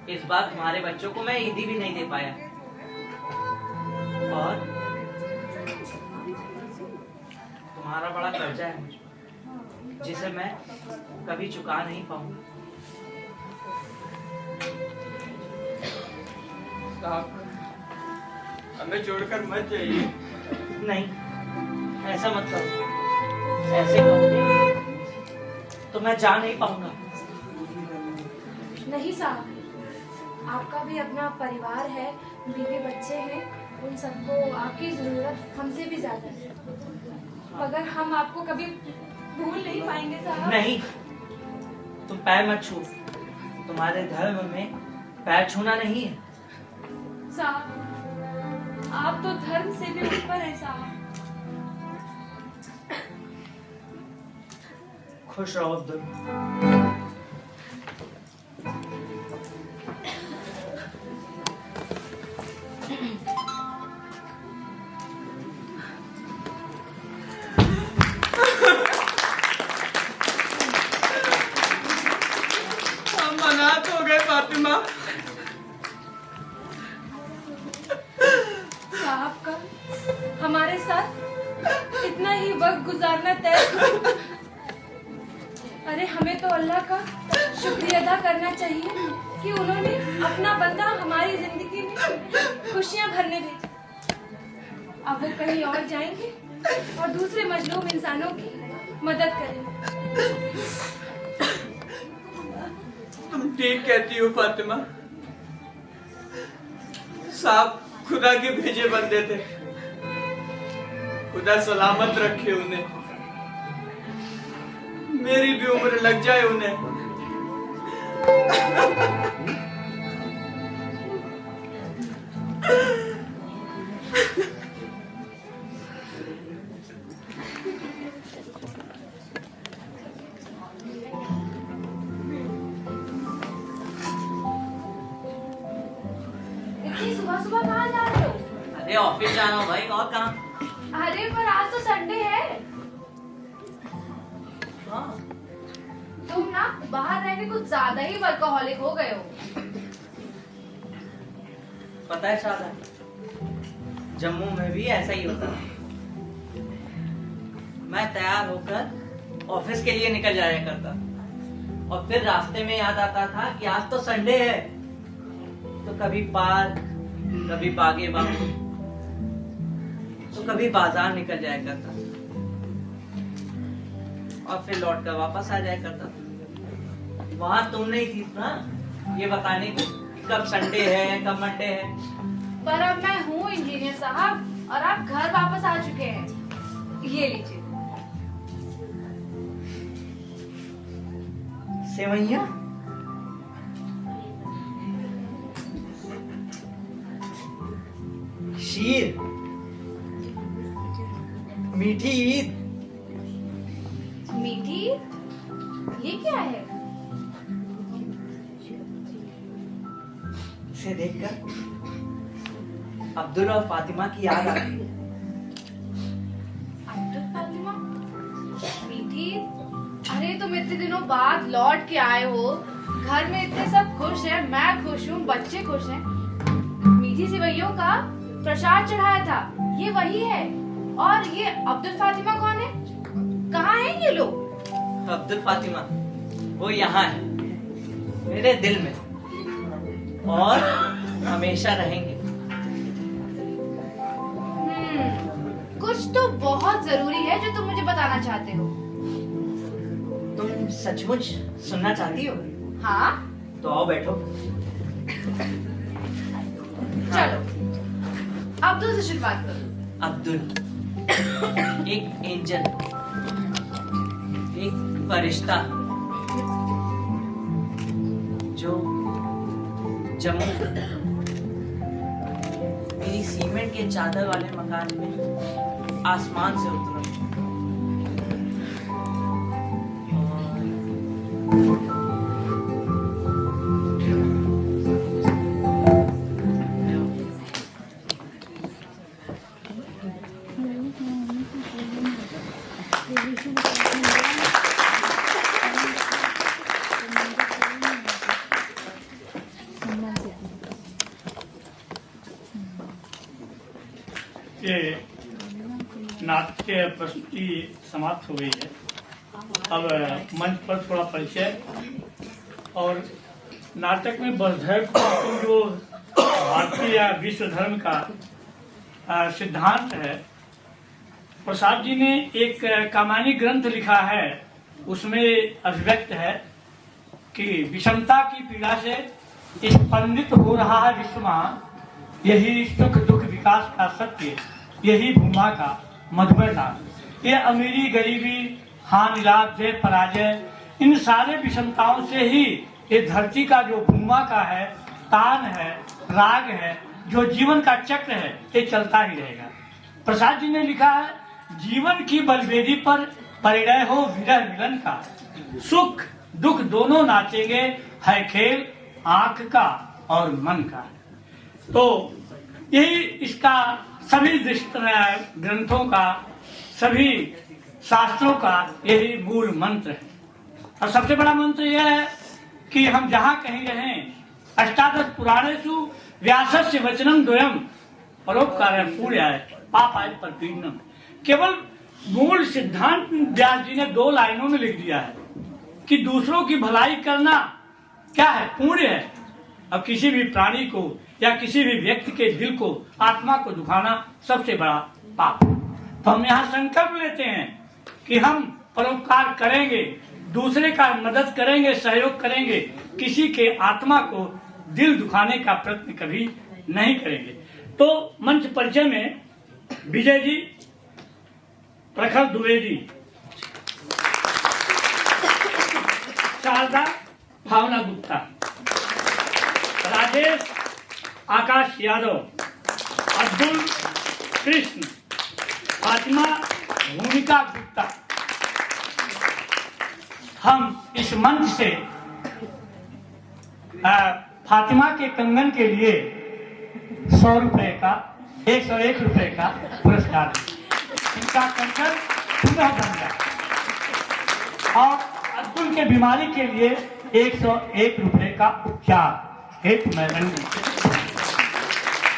इस बार तुम्हारे बच्चों को मैं ईदी भी नहीं दे पाया, और तुम्हारा बड़ा कर्जा है मुझ पर, जिसे मैं कभी चुका नहीं पाऊंगा। साहब, हमें छोड़कर मत जाइए। नहीं, ऐसा मत करो। ऐसे करोगे तो मैं जा नहीं पाऊंगा। नहीं साहब, आपका भी अपना परिवार है, बीवी बच्चे हैं, उन सबको आपकी जरूरत हमसे भी ज्यादा है, मगर हम आपको कभी भूल नहीं पाएंगे साहब। नहीं, तुम पैर मत छू। तुम्हारे धर्म में पैर छूना नहीं है। साहब, आप तो धर्म से भी ऊपर हैं साहब। खुश रहो अब्दुल। हम अनाथ हो गए फातिमा। साहब का हमारे साथ इतना ही वक्त गुजारना तय। अरे हमें तो अल्लाह का शुक्रिया अदा करना चाहिए कि उन्होंने अपना बंदा हमारी जिंदगी में खुशियां भरने भेजा। अब वो कहीं और जाएंगे और दूसरे मजलूम इंसानों की मदद करेंगे। तुम ठीक कहती हो फातिमा। साहब खुदा के भेजे बंदे थे, खुदा सलामत रखे उन्हें, मेरी भी उम्र लग जाए उन्हें। इतनी सुबह सुबह कहाँ जा रहे हो? अरे ऑफिस जाना हो भाई, और कहाँ? अरे पर आज तो संडे है। हाँ। तुम ना बाहर रह के कुछ ज्यादा ही वर्कaholic हो गए हो। पता है शादा, जम्मू में भी ऐसा ही होता है। मैं तैयार होकर ऑफिस के लिए निकल जाया करता, और फिर रास्ते में याद आता था कि आज तो संडे है, तो कभी पार्क, कभी बागे बागो, तो कभी बाजार निकल जाया करता, और फिर लौट कर वापस आ जाया करता। वहां तुम नहीं थी ना ये बताने की कब संडे है कब मंडे है। पर अब मैं हूँ इंजीनियर साहब, और आप घर वापस आ चुके हैं। ये लीजिए। सेवैया, शीर, मीठी ईद। मीठी? ये क्या है? इसे देखकर अब्दुल और फातिमा की याद आती है। अब्दुल फातिमा? मीठी? अरे तुम इतने दिनों बाद लौट के आए हो, घर में इतने सब खुश हैं, मैं खुश हूँ, बच्चे खुश हैं। मीठी सेवइयों का प्रसाद चढ़ाया था, ये वही है। और ये अब्दुल फातिमा कौन है? कहाँ हैं ये लोग? अब्दुल फातिमा वो यहाँ है, मेरे दिल में, और हमेशा रहेंगे। कुछ तो बहुत जरूरी है जो तुम मुझे बताना चाहते हो। तुम सचमुच सुनना चाहती हो? हाँ? तो आओ बैठो। चलो, अब्दुल से शुरुआत करो। अब्दुल एक एंजल, एक फरिश्ता जो जम्मू मेरी सीमेंट के चादर वाले मकान में आसमान से उतरा। ये नाटक की प्रस्तुति समाप्त हो गई है। अब मंच पर थोड़ा परिचय और नाटक में बौद्धर्म जो भारतीय या विश्व धर्म का सिद्धांत है, प्रसाद जी ने एक कामायनी ग्रंथ लिखा है, उसमें अभिव्यक्त है कि विषमता की पीड़ा से स्पंदित हो रहा है विश्वमान, यही सुख दुख विकास का सत्य, यही भूमा का मधुरता। ये अमीरी गरीबी हानि लाभ जय पराजय, इन सारे विषमताओं से ही ये धरती का जो भूमा का है, तान है, राग है, जो जीवन का चक्र है, ये चलता ही रहेगा। प्रसाद जी ने लिखा है, जीवन की बलवेदी पर परिणय हो विरह मिलन का, सुख दुख दोनों नाचेंगे, है खेल आंख का और मन का। तो यही इसका सभी ग्रंथों का, सभी शास्त्रों का यही मूल मंत्र है। और सबसे बड़ा मंत्र यह है कि हम जहाँ कहीं रहें, अष्टादश पुराणेषु व्यासस्य वचनं द्वयम् परोपकारः पुण्याय पापाय परपीडनम्। केवल मूल सिद्धांत व्यास जी ने 2 लाइनों में लिख दिया है कि दूसरों की भलाई करना क्या है, पुण्य है, और किसी भी प्राणी को या किसी भी व्यक्ति के दिल को, आत्मा को दुखाना सबसे बड़ा पाप है। तो हम यहाँ संकल्प लेते हैं कि हम परोपकार करेंगे, दूसरे का मदद करेंगे, सहयोग करेंगे, किसी के आत्मा को दिल दुखाने का प्रयत्न कभी नहीं करेंगे। तो मंच परिचय में विजय जी, प्रखर द्विवेदी, शारदा भावना गुप्ता, राजेश आकाश यादव, अब्दुल कृष्ण, फातिमा भूमिका गुप्ता। हम इस मंच से फातिमा के कंगन के लिए 100 रुपए का, 101 रुपए का पुरस्कार, इनका कंगन पुनः बन गया। और अब्दुल के बीमारी के लिए 101 रुपए का उपचार हेतु मैं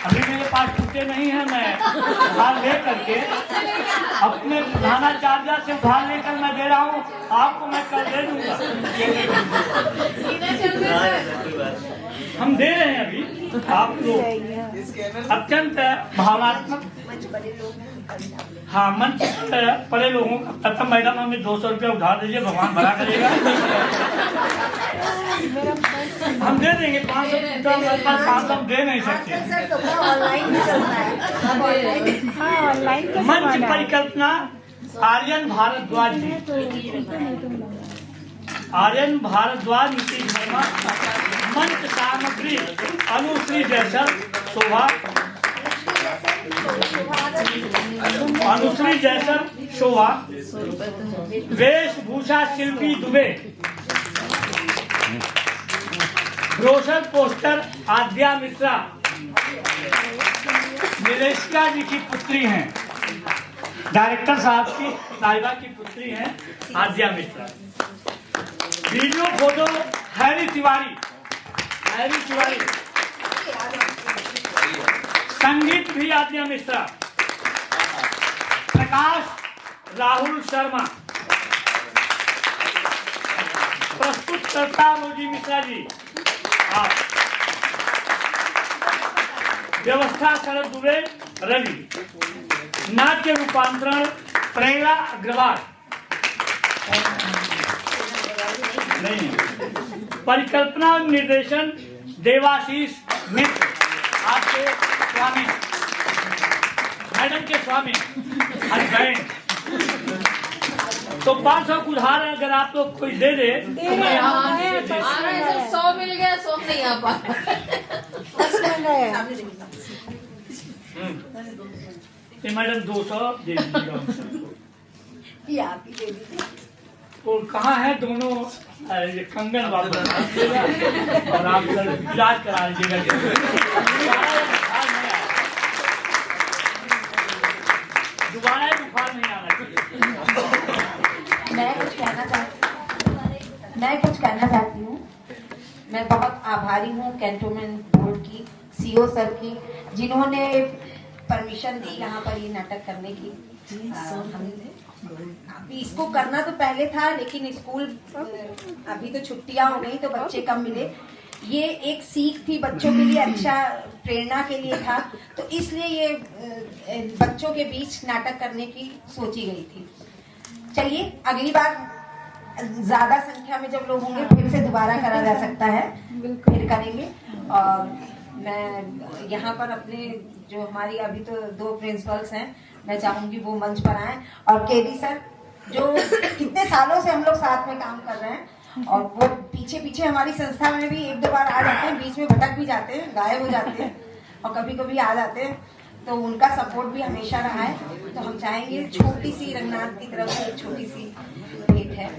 अभी मेरे पास छुट्टे नहीं है, मैं उधार ले करके अपने प्रधानाचार्य से उधार लेकर मैं दे रहा हूँ, आपको मैं कल दे दूंगा। हम दे रहे हैं अभी आप लोग, अत्यंत भावनात्मक। हाँ, मंच पड़े लोगों का प्रथम मैडम हमें 200 रुपया उधार दीजिए, भगवान भला करेगा। हम दे देंगे 500, 500 हम दे नहीं सकते। मंच परिकल्पना आर्यन भारद्वाज जी, आर्यन भारद्वाज, नीतीश शर्मा। मंच सामग्री अनुश्री जैसर शोभा, अनुश्री जैसर शोभा। वेशभूषा शिल्पी दुबे, ब्रोशर पोस्टर आद्या मिश्रा, निलेशिका जी की पुत्री हैं, डायरेक्टर साहब की साहिबा की पुत्री हैं Aadya Mishra. Video photo Harry Tiwari, Harry Tiwari. संगीत भी आद्या मिश्रा। प्रकाश राहुल शर्मा, प्रस्तुतकर्ता रोजी मिश्रा जी। आप व्यवस्था शरद दुबे रवि, नाट्य रूपांतरण प्रेरणा अग्रवाल, नहीं, परिकल्पना निर्देशन देवाशीष मित्र, आपके स्वामी, मैडम के स्वामी हरिबहन। तो 500 उधार अगर आप लोग कोई दे दे तो मैं यहाँ 100 मिल गया, 100 नहीं आ पा। मैडम 200 दे दीजिएगा। तो कहाँ है दोनों कंगन वापस और आप इलाज करा लीजिएगा। दोबारा बुखार नहीं आना चाहिए। मैं कुछ कहना चाहती हूँ। मैं बहुत आभारी हूँ कैंटोनमेंट बोर्ड की, सीओ सर की, जिन्होंने परमिशन दी यहाँ पर ये नाटक करने की। हमने अभी इसको करना तो पहले था, लेकिन स्कूल अभी तो छुट्टियां हो गई तो बच्चे कम मिले। ये एक सीख थी बच्चों के लिए, अच्छा प्रेरणा के लिए था, तो इसलिए ये बच्चों के बीच नाटक करने की सोची गई थी। चलिए अगली बार ज्यादा संख्या में जब लोग होंगे फिर से दोबारा करा जा सकता है, फिर करेंगे। और मैं यहाँ पर अपने जो हमारी अभी तो 2 प्रिंसिपल्स हैं, मैं चाहूंगी वो मंच पर आए, और केडी सर जो कितने सालों से हम लोग साथ में काम कर रहे हैं, और वो पीछे पीछे हमारी संस्था में भी 1-2 बार आ जाते हैं, बीच में भटक भी जाते हैं, गायब हो जाते हैं, और कभी कभी आ जाते हैं, तो उनका सपोर्ट भी हमेशा रहा है। तो हम चाहेंगे छोटी सी रंगनाथ की तरफ से एक छोटी सी भेंट है।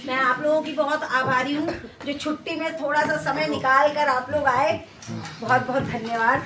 मैं आप लोगों की बहुत आभारी हूँ जो छुट्टी में थोड़ा सा समय निकाल कर आप लोग आए। बहुत बहुत धन्यवाद।